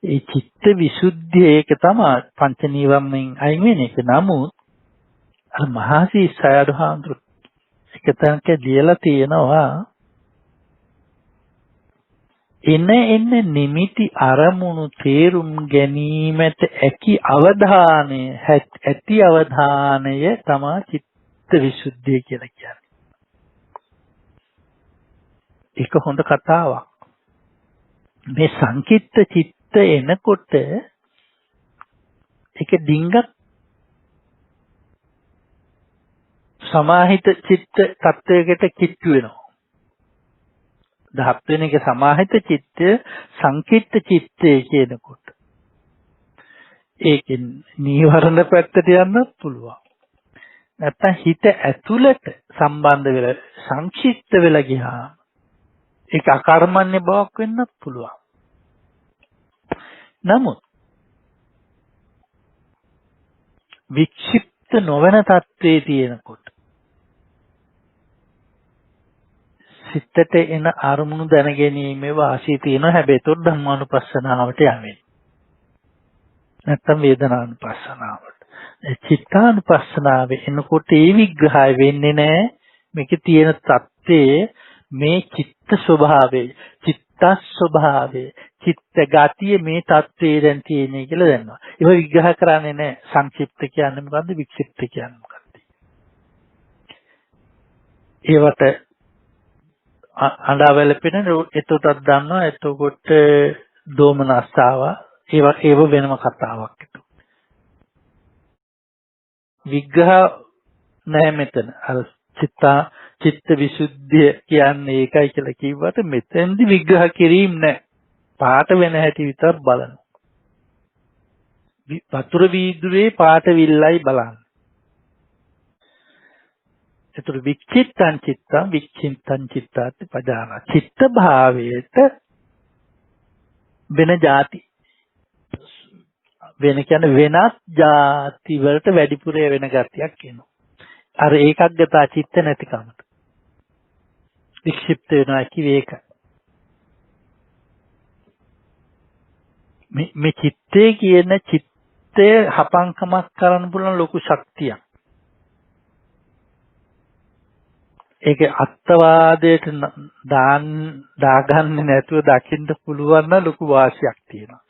S1: ඒ චිත්ත විසුද්ධිය ඒක තමයි පංච නීවරණෙන් අයින් වෙන එක. නමුත් අර මහසිසාරහාර එකතනක ලියලා තියෙනවා එන නිමිති අරමුණු තේරුම් ගැනීමට ඇති අවධානය තමයි චිත්ත විසුද්ධිය කියලා කියන්නේ. ඒක හොඳ කතාවක්. මේ සංකිට්ඨ චිත්ත එනකොට ඒක ඩිංගක් සමාහිත චිත්ත තත්වයකට කිට්ටු වෙනවා. 10 වෙනි එක සමාහිත චිත්තය සංකිට්ඨ චිත්තය කියනකොට ඒකෙන් නීවරණ පැත්තට යන්නත් පුළුවන්. නැත්තම් හිත ඇතුළට සම්බන්ධ වෙලා සංක්ෂිප්ත වෙලා ගියාම ඒක අකර්මණ්‍ය බවක් වෙන්නත් පුළුවන්. නමුත් වික්ෂිප්ත නොවන තත්ත්වයේ තියෙනකොට සිතට එන අරමුණු දැනගැනීමේ වාසිය තියෙනවා. හැබැයි ඒක ධම්මානුපස්සනාවට යන්නේ. නැත්තම් වේදනානුපස්සනාවට. චිත්තානුපස්සනාවේ එනකොට ඒ විග්‍රහය වෙන්නේ නැහැ. මේකේ තියෙන தත්ත්වයේ මේ චිත්ත ස්වභාවය, චිත්ත ස්වභාවය, චිත්ත ගතිය මේ தත්ත්වයේ දැන් තියෙන්නේ කියලා දන්නවා. ඒක විග්‍රහ කරන්නේ නැහැ. සංක්ෂිප්ත කියන්නේ මොකද්ද? වික්ෂිප්ත කියන්නේ මොකද්ද? ඒවට අඬවැළපෙන එතකොටත් දන්නවා. එතකොට දෝමනස්සාව ඒව වෙනම කතාවක්. විග්‍රහ නැහැ මෙතන. අර චිත්ත විසුද්ධිය කියන්නේ ඒකයි කියලා කිව්වට මෙතෙන්දි විග්‍රහ කිරීම නැහැ. පාට වෙන හැටි විතර බලන්න. වතුර වීදුරේ පාට විල්ලයි බලන්න. ඒතර වික්ඛිත්තං චිත්තං වික්ඛිත්තං චිත්තාති පජාන. චිත්ත භාවයට වෙන ಜಾති වෙන කියන්නේ වෙනත් ಜಾති වලට වැඩිපුර වෙන ගතියක් එනවා. අර ඒකග්ගතා චිත්ත නැතිකමට. වික්ෂිප්ත වෙනවා කිව්වේ ඒක. මේ චිත්තේ කියන චිත්තේ හපංකමක් කරන්න පුළුවන් ලොකු ශක්තියක්. ඒක අත්වාදයට දාගන්නේ නැතුව දකින්න පුළුවන් නම් ලොකු වාසියක් තියෙනවා.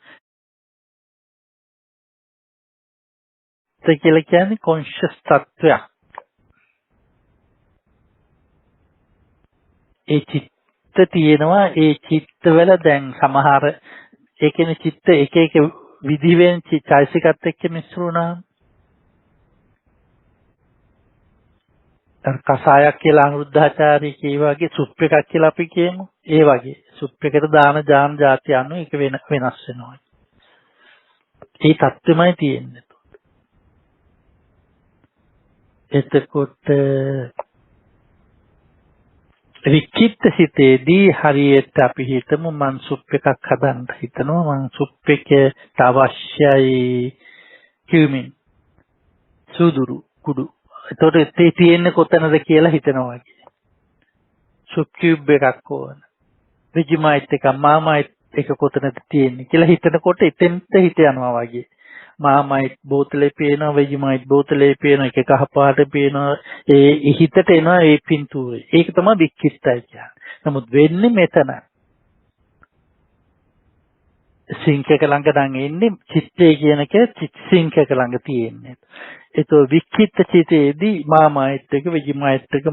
S1: ඒ කියලා කියන්නේ කොන්ෂස් තත්වයක්. ඒ චිත්ත තියෙනවා. ඒ චිත්තවල දැන් සමහර ඒ කියන්නේ චිත්ත එක එක විදිහෙන් චෛසිකත් එක්ක මිශ්‍ර වුණා. කසායක් කියලා අනුරුද්ධාචාර්ය කියවාගේ සුප් එකක් කියලා අපි කියමු. ඒ වගේ සුප් එකට දාන ජාන જાති අනුව ඒක වෙනස් වෙනවා. ඒ தත්ත්වමයි තියෙන්නේ. එතකොට විචිත්ත සිතේදී හරියට අපි හිතමු මං සුප් එකක් හදන්න හිතනවා. මං සුප් එකට අවශ්‍යයි කියමින් සුදුරු කුඩු. එතකොට ඒ තියෙන්නේ කොතනද කියලා හිතනවා වගේ. සුප් කියුබ් එකක් ඕන. විජිමයිට් එක මාමයිට් එක කොතනද තියෙන්නේ කියලා හිතනකොට එතෙන්ට හිත යනවා වගේ. මාමයිට් බෝතලේ පේනවා, වෙජිමයිට් බෝතලේ පේනවා, එක කහපාට පේනවා. ඒ හිතට එනවා ඒ පින්තූරේ. ඒක තමයි වික්කිට්ටයි කියන්නේ. නමුත් වෙන්නේ මෙතන. සිංක් එක ළඟ නම් එන්නේ චිත්තේ කියන එක සිංක් එක ළඟ තියෙන්නේ. ඒක වික්කිට්ට චිතේදී මාමයිට් එක, වෙජිමයිට් එක,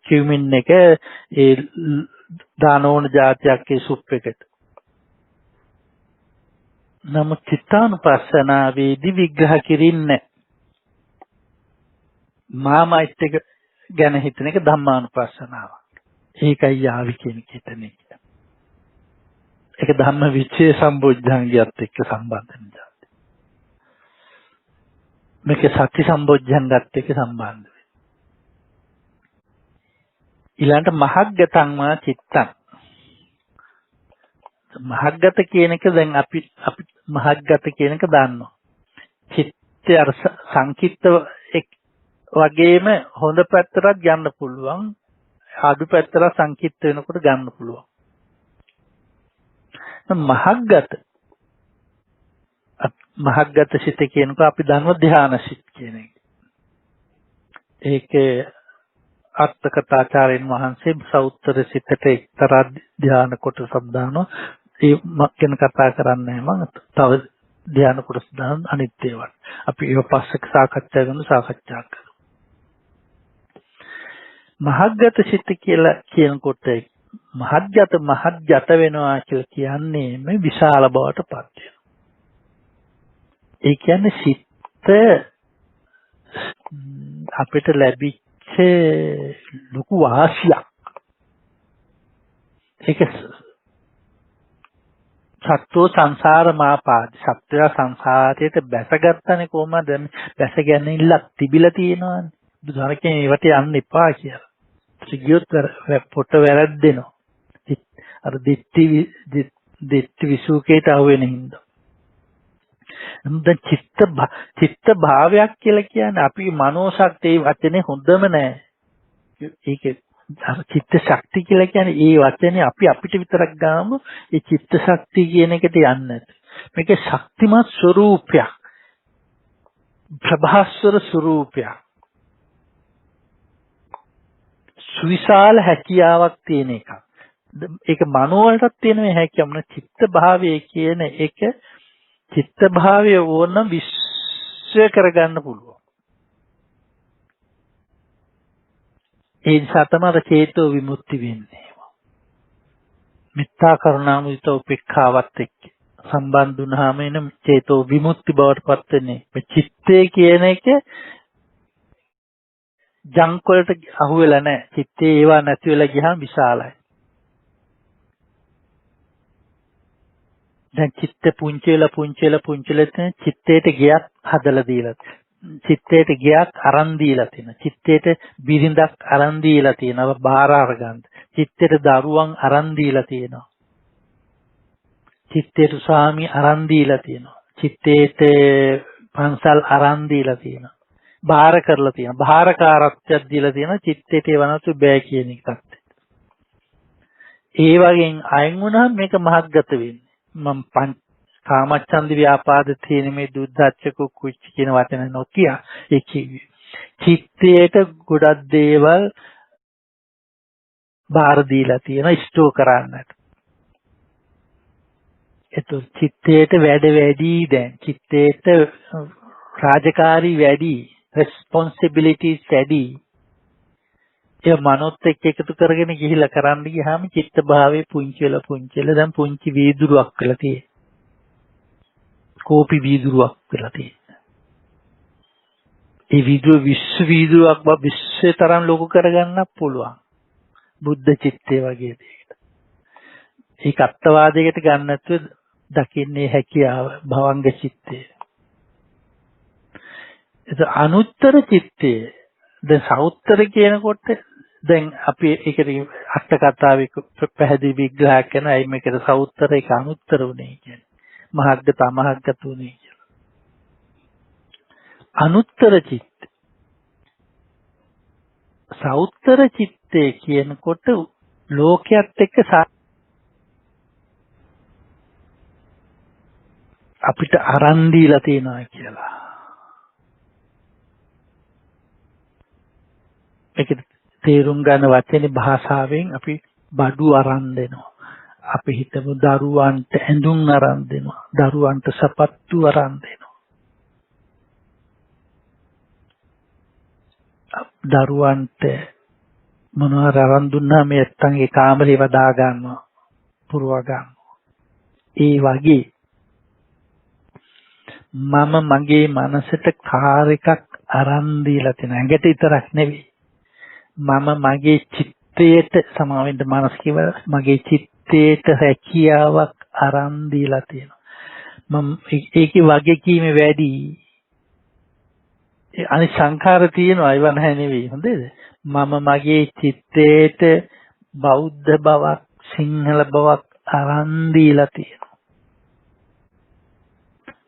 S1: කියුමින් එක ඒ දානෝන જાතියක් ඒ සුප් එකට. නමුත් චිත්තානුපස්සනාවේදී විග්‍රහ කිරින්නේ මාමයිත් එක ගැන හිතන එක ධම්මානුපස්සනාවක්. ඒකයි යාවි කියන කිතනේ. ඒක ධම්ම විචේ සම්බොජ්ජංගයත් එක්ක සම්බන්ධ වෙනවා. මේක සති සම්බොජ්ජංගත් එක්ක සම්බන්ධ වෙනවා. ඊළඟට මහග්ගතං මා චිත්තං. මහග්ගත කියන එක දැන් අපි මහග්ගත කියන එක දන්නවා. චිත්තය අර සංකිට්ත වගේම හොඳ පැත්තට යන්න පුළුවන්. අඩු පැත්තට සංකිට්ත වෙනකොට ගන්න පුළුවන්. මහග්ගත සිත කියනකොට අපි දන්නවා ධානා සිත් කියන එක. ඒකේ අර්ථකථාචාර්යන් වහන්සේ සෞත්තර සිතට එක්තරා ධාන කොටසක් දානවා. ඒ ගැන කතා කරන්නේ මම තව ධාන කොටස් දාන අනිත් ඒවා. අපි ඒක පස්සෙක සාකච්ඡා කරමු. මහග්ගත සිත කියලා කියනකොට මහජ්ජත වෙනවා කියලා කියන්නේ මේ විශාල බවට පත් වෙනවා. ඒ කියන්නේ සිත අපිට ලැබිච්ච ලොකු වාසියක්. ඒක සත්ව සංසාර මාපාදි සත්‍ය සංසාරයට බැසගත්තනේ කොහමද? බැස ගැනීමක් තිබිලා තියෙනවානේ. බුදුහාරකෙන් ඒවට යන්න එපා කියලා. සිගියොත් පොට වැරද්දෙනවා. අර දිට්ඨි විසුකේට අහු වෙන හින්දා. දැන් චිත්ත භාවයක් කියලා කියන්නේ අපි මනෝ ශක්තිය වචනේ හොඳම නෑ. ඒක චිත්ත ශක්තිය කියලා කියන්නේ ඒ වචනේ අපි අපිට විතරක් ගාමු. ඒ චිත්ත ශක්තිය කියන එකට යන්නේ නැත. මේක ශක්තිමත් ස්වરૂපයක්. ප්‍රභාස්වර ස්වરૂපයක්. සුවිශාල හැකියාවක් තියෙන එකක්. ඒක මනෝ වලටත් තියෙන මේ හැකියාව. චිත්ත භාවය කියන එක චිත්ත භාවය ඕන විශ්ව කරගන්න පුළුවන්. ඒ නිසා තමයි චේතෝ විමුක්ති වෙන්නේ. මෙත්තා කරුණා මුදිතා උපේක්ඛාවත් එක්ක සම්බන්ධ වුණාම එන චේතෝ විමුක්ති බවට පත් වෙන්නේ. මේ චිත්තය කියන එක ජංක වලට අහු වෙලා නැහැ. චිත්තේ ඒවා නැති වෙලා ගියාම විශාලයි. දැන් චිත්ත පුංචි වෙලා තියෙන චිත්තේට ගයක් හදලා දීලා. චිත්තේට ගයක් අරන් දීලා තියෙනවා. චිත්තේට බිරිඳක් අරන් දීලා තියෙනවා. බාර අරගන්න. චිත්තේට දරුවන් අරන් දීලා තියෙනවා. චිත්තේට ස්වාමි අරන් දීලා තියෙනවා. චිත්තේට පන්සල් අරන් දීලා තියෙනවා. බාර කරලා තියෙනවා. බාරකාරත්වයක් දීලා තියෙනවා. චිත්තේට ඒවනතු බෑ කියන එකත්. ඒ වගේන් අයින් වුණාම මේක මහත්ගත වෙන්නේ. මම කාමච්ඡන්ද ව්‍යාපාද තියෙන මේ දුද්දච්ච කුච්ච කියන වචන නොකිය ඒ කිව්වේ. චිත්තයට ගොඩක් දේවල් බාර දීලා තියෙනවා ස්ටෝ කරන්නට. ඒතොත් චිත්තයට වැඩ වැඩි දැන් චිත්තයට රාජකාරී වැඩි responsibilities වැඩි. ඒ මනෝත් එක්ක එකතු කරගෙන ගිහිලා කරන්න ගියාම චිත්ත භාවයේ පුංචි වෙලා දැන් පුංචි වීදුරුවක් වෙලා තියෙනවා. කෝපි වීදුරුවක් වෙලා තියෙනවා. ඒ වීදුරුව විශ්ව වීදුරුවක් බව විශ්වතරම් ලොකු කරගන්න පුළුවන්. බුද්ධ චිත්තය වගේ දෙයකට. ඒක අත්වාදයකට ගන්න නැතුව දකින්නේ හැකියාව භවංග චිත්තය. ඒක අනුත්තර චිත්තය. දැන් සවුත්තර කියනකොට දැන් අපි ඒකට අට කතාවේ පැහැදිලි විග්‍රහයක් කරනවා. මේකට සවුත්තර ඒක අනුත්තර උනේ කියන්නේ. මහග්ගත අමහග්ගත උනේ කියලා. අනුත්තර චිත්ත. සවුත්තර චිත්තේ කියනකොට ලෝකයක් එක්ක අපිට අරන් දීලා තියෙනවා කියලා. ඒක තේරුම් ගන්න වචනේ භාෂාවෙන් අපි බඩු අරන් දෙනවා. අපි හිතමු දරුවන්ට ඇඳුම් අරන් දෙනවා. දරුවන්ට සපත්තු අරන් දෙනවා. දරුවන්ට මොනවාර අරන් දුන්නා මේ නැත්තන්ගේ කාමරේ වදා ගන්නවා. පුරව ගන්නවා. ඒ වගේ මම මගේ මනසට කාර් එකක් අරන් දීලා තියෙනවා. ඇඟට විතරක් නෙවෙයි. මම මගේ චිත්තයට සමාවෙන්න මනස කිව්ව මගේ චිත්තයට හැකියාවක් අරන් දීලා තියෙනවා. මම ඒකේ වගකීම වැඩි. අනිත් සංඛාර තියෙනවා ඒව නැහැ නෙවෙයි. හොඳද? මම මගේ චිත්තයට බෞද්ධ බවක් සිංහල බවක් අරන් දීලා තියෙනවා.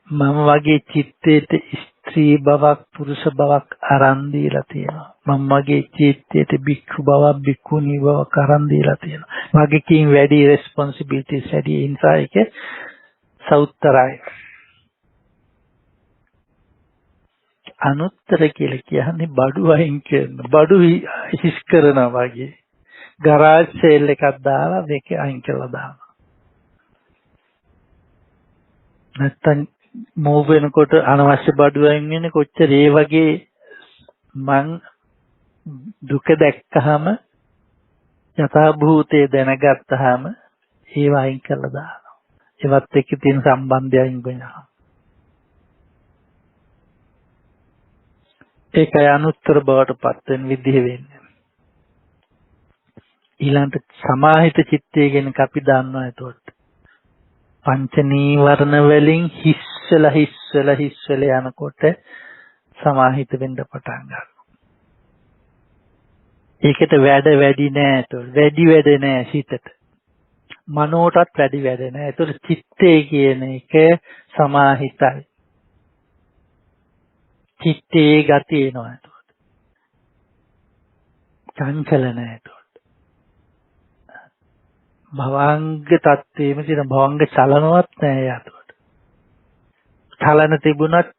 S1: මම වගේ චිත්තයට ස්ත්‍රී බවක් පුරුෂ බවක් අරන් දීලා තියෙනවා. මම මගේ චිත්තයට භික්ඛු බවක් භික්ඛුණී බවක් අරන් දීලා තියෙනවා. වගකීම් වැඩි responsibilities වැඩි නිසා ඒක සවුත්තරයි. අනුත්තර කියලා කියන්නේ බඩු වයින් කරන බඩු හිස් කරනවා වගේ. ගරාජ් සේල් එකක් දාලා මේක අයින් කරලා දානවා. නැත්තම් මූව් වෙනකොට අනවශ්‍ය බඩු අයින් වෙන්නේ කොච්චර ඒ වගේ මං දුක දැක්කහම යථා භූතේ දැනගත්තාම ඒව අයින් කරලා දානවා. ඒවත් එක්ක තියෙන සම්බන්ධය අයින් වෙනවා. ඒකයි අනුත්තර බවට පත් වෙන විදිහ වෙන්නේ. ඊළඟට සමාහිත චිත්තය ගැන අපි දන්නවා එතකොට. පංච නීවරණ වලින් හිස්සලා යනකොට සමාහිත වෙන්න පටන් ගන්නවා. ඒකට වැඩි නෑ එතකොට. වැඩ නෑ සිතට. මනෝටත් වැඩි නෑ. එතකොට චිත්තය කියන එක සමාහිතයි. චිත්තේ ගතිය එනවා. එතකොට චංචල නැහැ. එතකොට භවංග තත්ත්වෙම තියෙන භවංග චලනවත් නැහැ. එතකොට චලන තිබුණත්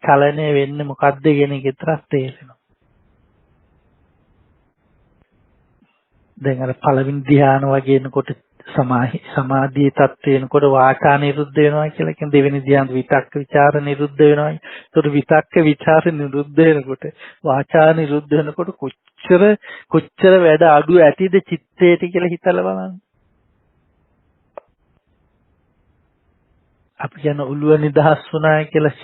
S1: චලනය වෙන්නේ මොකද්ද කියන එක විතරක් තේරෙනවා. දැන් අර පළවෙනි ධ්‍යාන වගේ එනකොට සමාධියේ තත්ත්වේ එනකොට වාචා නිරුද්ධ වෙනවා කියලා කියන දෙවෙනි ධ්‍යාන විතක්ක ਵਿਚාර නිරුද්ධ වෙනවා. ඒතකොට විතක්ක ਵਿਚාර නිරුද්ධ වෙනකොට වාචා නිරුද්ධ වෙනකොට කොච්චර වැඩ අඩු ඇතිද චිත්තේට කියලා හිතලා බලන්න. අපි කියන ඔළුව නිදහස් වුණා කියලා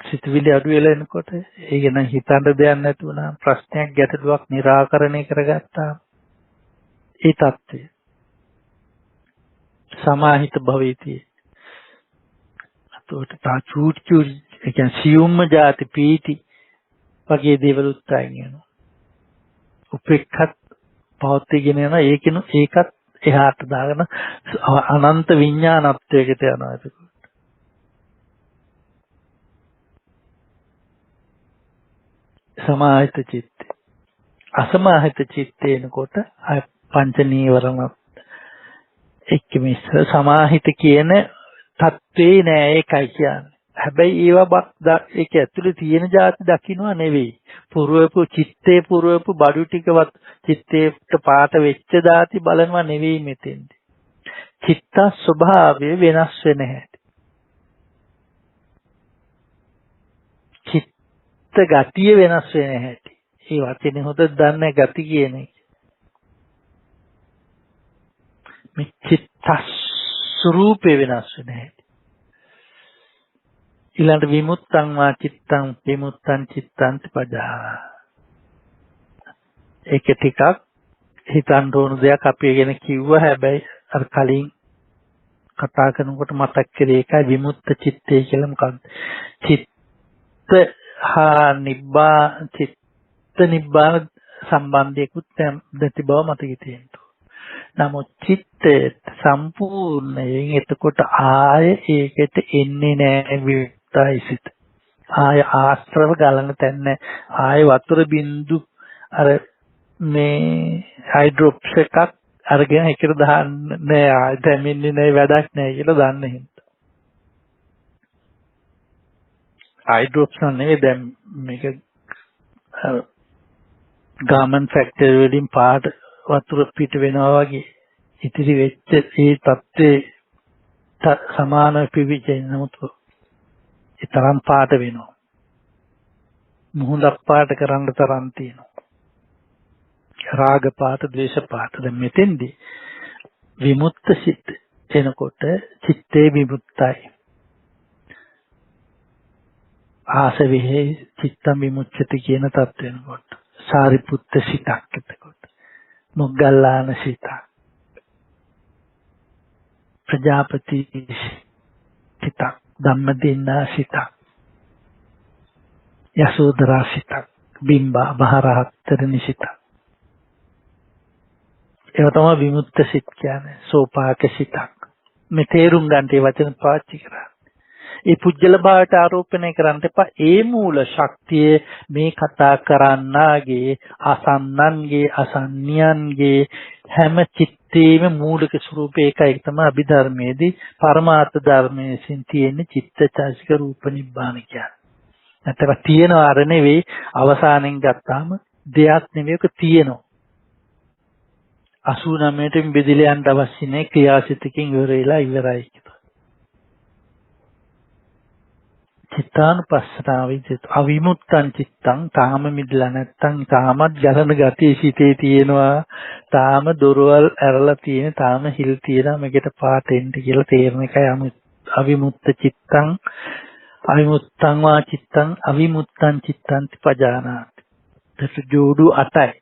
S1: සිතවිලි අඩු වෙලා එනකොට ඒක නම් හිතන්න දෙයක් නැති වුණා. ප්‍රශ්නයක් ගැටලුවක් निराකරණය කරගත්තා. ඒ தත්ත්වය සමාහිත භවෙති. අතෝට තා චූටි ඒ කියන්නේ සියුම්ම ಜಾති පීති වගේ දේවල් උත්සාහයෙන් යනවා. උපේක්ෂත් පවත්වාගෙන යනවා. ඒකත් එහාට දාගෙන අනන්ත විඥානත්වයකට යනවා. ඒක සමාහිත චිත්තේ. අසමාහිත චිත්තේනකොට පංච නීවරණ එක්ක මිශ්‍ර සමාහිත කියන தත්වේ නෑ. ඒකයි කියන්නේ. හැබැයි ඒවා ඒක ඇතුලේ තියෙන જાති දකින්නවා නෙවෙයි. పూర్වපු චිත්තේ పూర్වපු බඩු ටිකවත් චිත්තේට පාට වෙච්ච જાති බලනවා නෙවෙයි මෙතෙන්දී. චිත්ත ස්වභාවය වෙනස් වෙන හැටි. චිත්ත ගතිය වෙනස් වෙන හැටි. ඒ වචනේ හොඳට දන්නේ ගති කියන එක. මේ චිත්ත ස්වરૂපේ වෙනස් වෙන හැටි. ඊළඟ විමුක්තං වා චිත්තං විමුක්තං චිත්තං පජා. ඒක ටිකක් හිතන්න ඕන දෙයක් අපි ගැන කිව්වා. හැබැයි අර කලින් කතා කරනකොට මතක් කරේ ඒකයි විමුක්ත චිත්තය කියලා. මොකක්ද? චිත්ත හා නිබ්බාන සම්බන්ධයකුත් නැති බව මතකෙ තියෙනවා. නමුත් චිත්තය සම්පූර්ණයෙන් එතකොට ආය ඒකට එන්නේ නැහැ. විමුක්තයි සිත. ආය ආශ්‍රව ගලන තැන්න ආය වතුර බින්දු අර මේ හයිඩ්‍රොප්ස් එකක් අරගෙන එකට දාන්නේ ආය දැමින්නේ නැහැ වැඩක් නැහැ කියලා දන්න හින්දා. හයිඩ්‍රොප්ස් නෙවෙයි දැන් මේක ගාමන් ෆැක්ටරි වලින් පාට වතුර පිට වෙනවා වගේ ඉතිරි වෙච්ච ඒ තත්ත්වේ සමාන පිවිචෙන නමුත් ඒ තරම් පාට වෙනවා. මුහුණක් පාට කරන්න තරම් තියෙනවා. රාග පාට, ද්වේෂ පාට. දැන් මෙතෙන්දී විමුක්ත සිත් එනකොට චිත්තේ විමුක්තයි. ආසවෙහි චිත්තම් විමුච්ඡති කියන තත්ත්ව වෙනකොට සාරිපුත්ත සිතක් එතකොට. මොග්ගල්ලාන සිතක්. ප්‍රජාපති සිතක්. ධම්මදින්නා සිතක්. යසෝදරා සිතක්. බිම්බා මහරහතරනි සිතක්. ඒව තමයි විමුක්ත සිත් කියන්නේ. සෝපාක සිතක්. මේ තේරුම් ගන්න ඒ වචන පාවිච්චි කරා. ඒ පුජ්‍යල භාවයට ආරෝපණය කරන්න එපා. ඒ මූල ශක්තිය මේ කතා කරන්නාගේ අසන්නන්ගේ අසන්නියන්ගේ හැම චිත්තේම මූලික ස්වરૂපය ඒකයි. තමයි අභිධර්මයේදී පරමාර්ථ ධර්මයෙන් තියෙන චිත්තචෛතසික රූප නිබ්බාන කියන්නේ. නැත්නම් තියෙනවා අර නෙවෙයි අවසානෙන් ගත්තාම දෙයක් නෙවෙයි ඒක තියෙනවා. 89ට බෙදලා යන්න අවශ්‍ය නැහැ. ක්‍රියාසිතකින් ඉවරලා ඉවරයි කියලා. චිත්තානුපස්සනාවේ අවිමුක්තං චිත්තං තාම මිදලා නැත්තම් තාමත් ගලන ගතිය සිතේ තියෙනවා. තාම දොරවල් ඇරලා තියෙන තාම හිල් තියෙනවා. මේකට පාටෙන්න කියලා තේරෙන එකයි අවිමුක්ත චිත්තං අවිමුක්තං වා චිත්තං අවිමුක්තං චිත්තං පජානාති. දස ජෝඩු 8යි.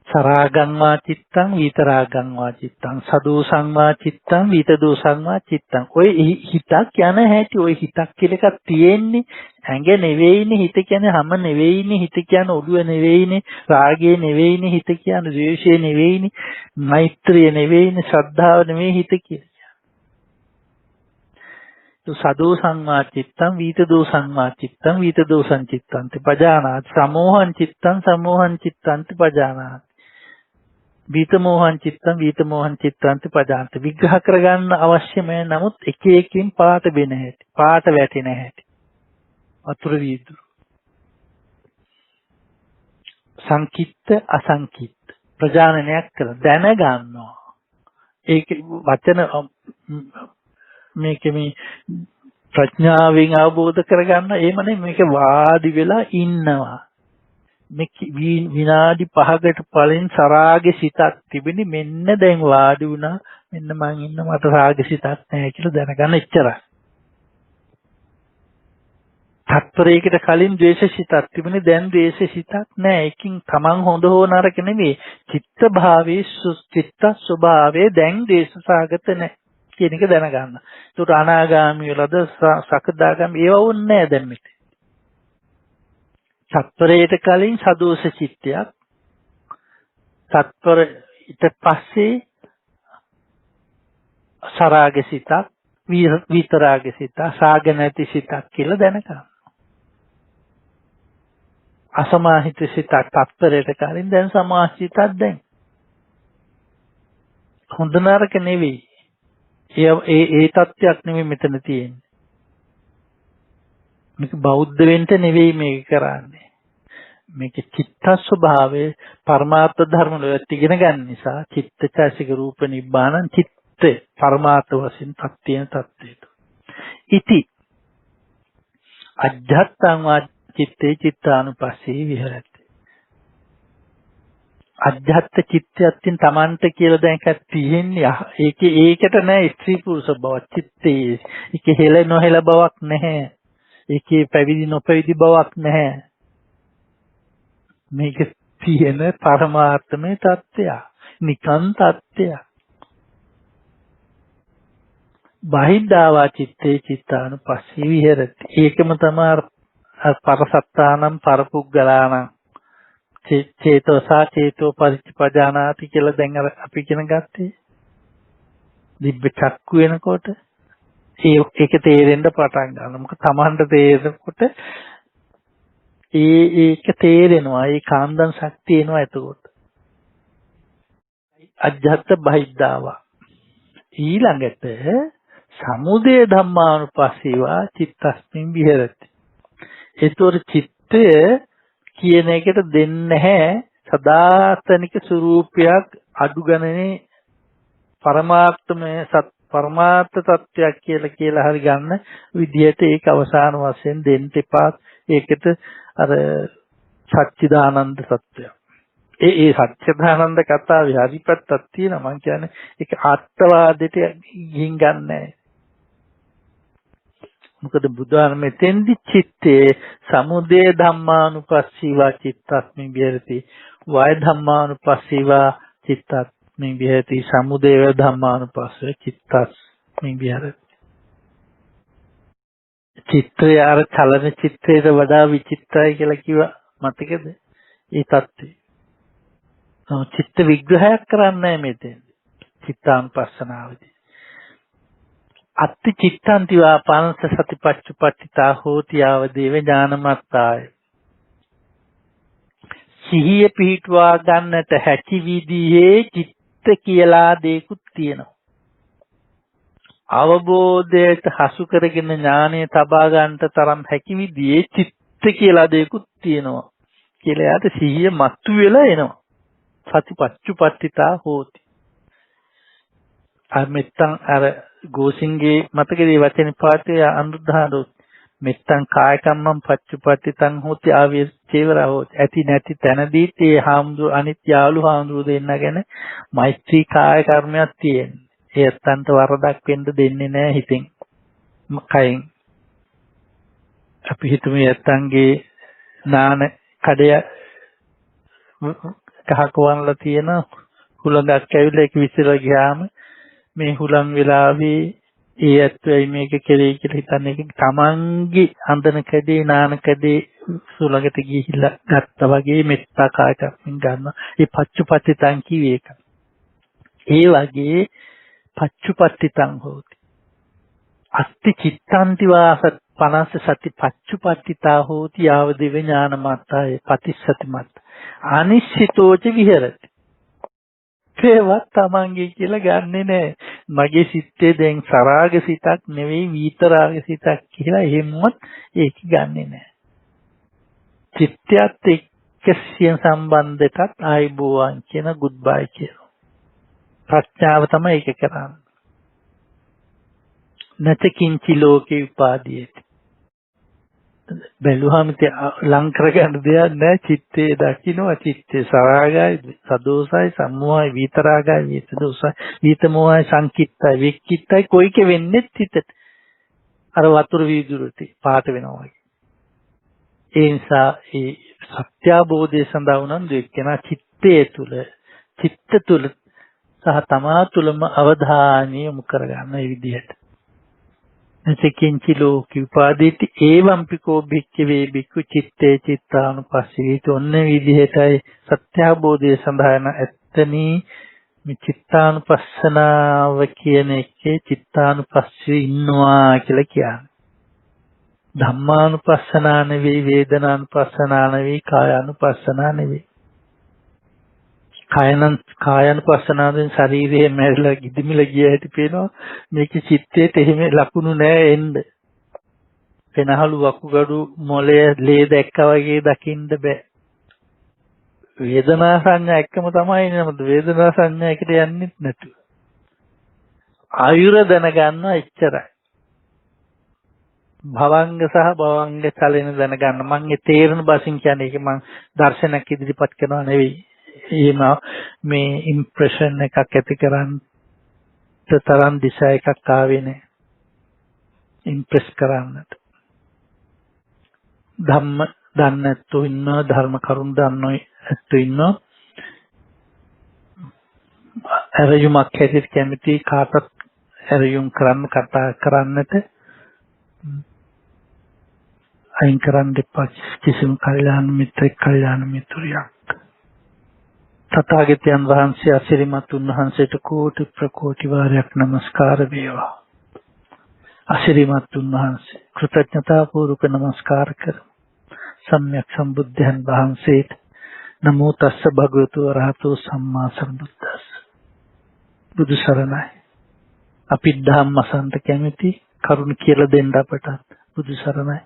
S1: සරාගං වා චිත්තං විතරාගං වා චිත්තං සදෝසං වා චිත්තං විතදෝසං වා චිත්තං. ඔය හිතක් යන හැටි ඔය හිතක් කියලා එකක් තියෙන්නේ. ඇඟ නෙවෙයිනේ හිත කියන්නේ, හැම නෙවෙයිනේ හිත කියන්නේ, ඔළුව නෙවෙයිනේ, රාගය නෙවෙයිනේ හිත කියන්නේ, ද්වේෂය නෙවෙයිනේ, මෛත්‍රිය නෙවෙයිනේ, ශ්‍රද්ධාව නෙවෙයි හිත කියන්නේ. සදෝ සංවාචිත්තං වීතදෝ සංවාචිත්තං වීතදෝ සංචිත්තන්ති පජානාති සමෝහං චිත්තං සමෝහං චිත්තන්ති පජානාති වීතමෝහං චිත්තං වීතමෝහං චිත්තන්ති පජානාති විග්‍රහ කරගන්න අවශ්‍යමයි නමුත් එක එකකින් පාට වෙන හැටි පාට වැටෙන හැටි වතුර වීදුරු සංකිට්ත අසංකිට්ත ප්‍රජානනයක් කර දැනගන්නවා ඒක වචන මේක මේ ප්‍රඥාවෙන් අවබෝධ කරගන්න එහෙමනේ මේක වාඩි වෙලා ඉන්නවා මේ විනාඩි 5කට පළෙන් සරාගේ සිතක් තිබෙන්නේ මෙන්න දැන් වාඩි වුණා මෙන්න මං ඉන්න මට රාගේ සිතක් නැහැ කියලා දැනගන්න එච්චරයි තත්පරයකට කලින් ද්වේෂ සිතක් තිබුණේ දැන් ද්වේෂ සිතක් නැහැ ඒකින් තමන් හොඳ හෝ නරක නෙමෙයි චිත්ත භාවයේ චිත්ත ස්වභාවයේ දැන් ද්වේෂ සාගත නැහැ කියන එක දැනගන්න. ඒකට අනාගාමී වලද සකදාගාමී ඒව වුන්නේ නැහැ දැන් මෙතන. සත්පරයට කලින් සදෝෂ චිත්තයක් සත්පර ඊට පස්සේ සරාග සිතක් විතරාග සිතක් සාග නැති සිතක් කියලා දැනගන්න. අසමාහිත සිතක් තත්පරයට කලින් දැන් සමාහිතක් දැන්. හොඳ නරක නෙවෙයි. ඒ තත්ත්වයක් නෙවෙයි මෙතන තියෙන්නේ. මේක බෞද්ධ වෙන්න නෙවෙයි මේක කරන්නේ. මේක චිත්ත ස්වභාවයේ පරමාර්ථ ධර්ම වල ඉගෙන ගන්න නිසා චිත්තචෛසික රූප නිබ්බානං චිත්ත පරමාර්ථ වශයෙන් තත්ත්වයෙන් තත්ත්වයට. ඉති අජ්ජත්තං වා චිත්තේ චිත්තානුපස්සී විහෙරති. අධ්‍යාත්ම චිත්තයෙන් තමන්ට කියලා දැන් එකක් තියෙන්නේ. ඒකට නෑ ස්ත්‍රී පුරුෂ බව චිත්තේ. ඒකේ හෙල නොහෙල බවක් නැහැ. ඒකේ පැවිදි නොපැවිදි බවක් නැහැ. මේක තියෙන පරමාර්ථමය தත්ත්වය. නිකන් தත්ත්වය. බහිද්ධාවා චිත්තේ චිත්තානුපස්සී විහෙරති. ඒකම තමයි පරසත්තානම් පරපුග්ගලානම් චේතෝසා චේතෝ පරිච්ඡපජානාති කියලා දැන් අපි ඉගෙන ගත්තේ. දිබ්බ චක්කු වෙනකොට ඒක තේරෙන්න පටන් ගන්නවා. මොකද තමන්ට තේරෙනකොට ඒක තේරෙනවා. ඒ කාන්දන් ශක්තිය එනවා එතකොට. අජ්ජත් බහිද්ධාව. ඊළඟට සමුදය ධම්මානුපස්සීවා චිත්තස්මින් විහෙරති. ඒතොර චිත්තය කියන එකට දෙන්නේ නැහැ සදාතනික ස්වરૂපයක් අඩු ගණනේ පරමාර්ථමය පරමාර්ථ තත්වයක් කියලා හරි ගන්න විදිහට ඒක අවසාන වශයෙන් දෙන්න එපා. ඒකට අර සච්චිදානන්ද සත්‍යය. ඒ සච්චිදානන්ද කතාවේ හරිපත්තක් තියෙනවා. මම කියන්නේ ඒක ආත්මවාදයට ගිහින් ගන්නෑ. මොකද බුදුහාම මෙතෙන්දි චිත්තේ සමුදය ධම්මානුපස්සීවා චිත්තස්මින් විහෙරති වය ධම්මානුපස්සීවා චිත්තස්මින් විහෙරති සමුදය ධම්මානුපස්සීවා චිත්තස්මින් විහෙරති. චිත්‍රය අර චලන චිත්‍රයට වඩා විචිත්‍රයි කියලා කිව්වා මතකද? ඒ தත්ත්වය. චිත්ත විග්‍රහයක් කරන්නේ මෙතෙන්දි. චිත්තානුපස්සනාවේදී අත්ති චිත්තන්ති වා පංස සතිපච්චුපට්ඨිතා හෝති ආවදේව ඥානමත්තාය. සිහිය පිහිටුවා ගන්නට හැකි විදිහේ චිත්ත කියලා දෙයක්ත් තියෙනවා. අවබෝධයට හසු කරගෙන ඥානය තබා ගන්නට තරම් හැකි විදිහේ චිත්ත කියලා දෙයක්ත් තියෙනවා. කියලා යාට සිහිය මතු වෙලා එනවා. සතිපච්චුපට්ඨිතා හෝති. මෙත්තන් අර ගෝසින්ගේ මතකදී වචනේ පාඨය අනුදානෝ මෙත්තන් කායකම්මං පච්චුපට්ඨිතං හෝති ආවේ චේවරා හෝති. ඇති නැති තැනදී ඒ හාමුදුර අනිත් යාළු හාමුදුරු දෙන්නගෙන මෛත්‍රී කාය කර්මයක් තියෙනවා. ඒ ඇත්තන්ට වරදක් වෙන්න දෙන්නේ නැහැ හිතෙන් කයින්. අපි හිතමු ඇත්තන්ගේ නාන කඩය කහක වන්ලා තියෙන හුලඟක් ඇවිල්ලා ඒක විසිරලා ගියාම මේ හුලං වෙලාවේ ඒ ඇත්තයි මේක කෙරේ කියලා හිතන්නේ ඒක තමන්ගේ අඳන කඩේ නාන කඩේ සුලඟට ගිහිල්ලා ගත්තා වගේ මෙත්තා කායකමින් ගන්නවා. ඒ පච්චුපට්ඨිතං කිව්වේ ඒක. ඒ වගේ පච්චුපට්ඨිතං හොති. අත්ති චිත්තන්ති වාස 50 සති පච්චුපට්ඨිතා හෝති යාව දිව ඥානමත්තාය පතිස්සති මත් අනිශ්චිතෝච විහෙරති. ඒවත් තමන්ගේ කියලා ගන්නෙ නෑ. මගේ සිත්තේ දැන් සරාග සිතක් නෙවෙයි විතරාග සිතක් කියලා එහෙමවත් ඒක ගන්නෙ නෑ. චිත්තයත් එක්ක සියන් සම්බන්ධයටත් ආයිබෝවන් කියන ගුඩ් බයි කියනවා. ප්‍රඥාව තමයි ඒක කරන්නේ. නැත කිංචි ලෝකේ උපාදීයති. බැලුවාම ලං කරගන්න දෙයක් නැහැ. චිත්තේ දකින්නවා. චිත්තේ සරාගයි, සදෝසයි, සම්මෝහයි, විතරාගයි, විතදෝසයි, විතමෝහයි, සංකිට්තයි, වික්කිට්තයි කොයික වෙන්නේ හිතට. අර වතුර වීදුරුට පාට වෙනවා වගේ. ඒ නිසා ඒ සත්‍ය අවබෝධය සඳහා උනන්දු එක්කෙනා චිත්තයේ තුල, චිත්ත තුල සහ තමා තුලම අවධානය යොමු කරගන්න මේ විදිහට. නචකින්චි ලෝක උපාදීති ඒවම්පිකෝ භික්ඛවේ භික්ඛු චිත්තේ චිත්තානුපස්සීති. ඔන්න විදිහටයි සත්‍ය අවබෝධය සඳහා ඇත්තනි මේ චිත්තානුපස්සනාව කියන එකේ චිත්තානුපස්සී ඉන්නවා කියලා කියන්නේ. ධම්මානුපස්සනා නෙවෙයි, වේදනානුපස්සනා නෙවෙයි, කායානුපස්සනා නෙවෙයි. කායනුපස්සනාවෙන් ශරීරයේ මැරිලා ගිදිමිලා ගිය හැටි පේනවා. මේක චිත්තේට එහෙම ලකුණු නෑ එන්න. පෙනහළු වකුගඩු මොළය ලේ දැක්කා වගේ දකින්න බෑ. වේදනා සංඥා එක්කම තමයි නේද? වේදනා සංඥා එකට යන්නෙත් නැතුව. ආයුර දැනගන්නවා එච්චරයි. භවංග සහ භවංග චලන දැනගන්න. මම ඒ තේරෙන බසින් කියන්නේ ඒක මම දර්ශනයක් ඉදිරිපත් කරනවා නෙවෙයි. එහෙම මේ ඉම්ප්‍රෙෂන් එකක් ඇති කරන්න තරම් දිශා එකක් ආවේ නැහැ. ඉම්ප්‍රෙස් කරන්නට. ධම්ම දන්නැත්තු ඉන්නවා, ධර්ම කරුණ දන්නොත් ඉන්නවා. ඇරයුමක් හැටියට කැමති කාටත් ඇරයුම් කරන්න කතා කරන්නට අයින් කරන්න දෙපා කිසිම කල්යාණ මිත්‍රෙක් කල්යාණ මිත්‍රයක්. තථාගතයන් වහන්සේ අසිරිමත් උන්වහන්සේට කෝටි ප්‍රකෝටි වාරයක් නමස්කාර වේවා. අසිරිමත් උන්වහන්සේ කෘතඥතා පූර්වක නමස්කාර කරමු. සම්්‍යක් සම්බුද්ධයන් වහන්සේට නමෝ තස්ස භගවතු වරහතෝ සම්මා සම්බුද්දස්ස. බුදු සරණයි. අපි ධම්මසන්ත කැමැති කරුණ කියලා දෙන්න අපට. බුදු සරණයි.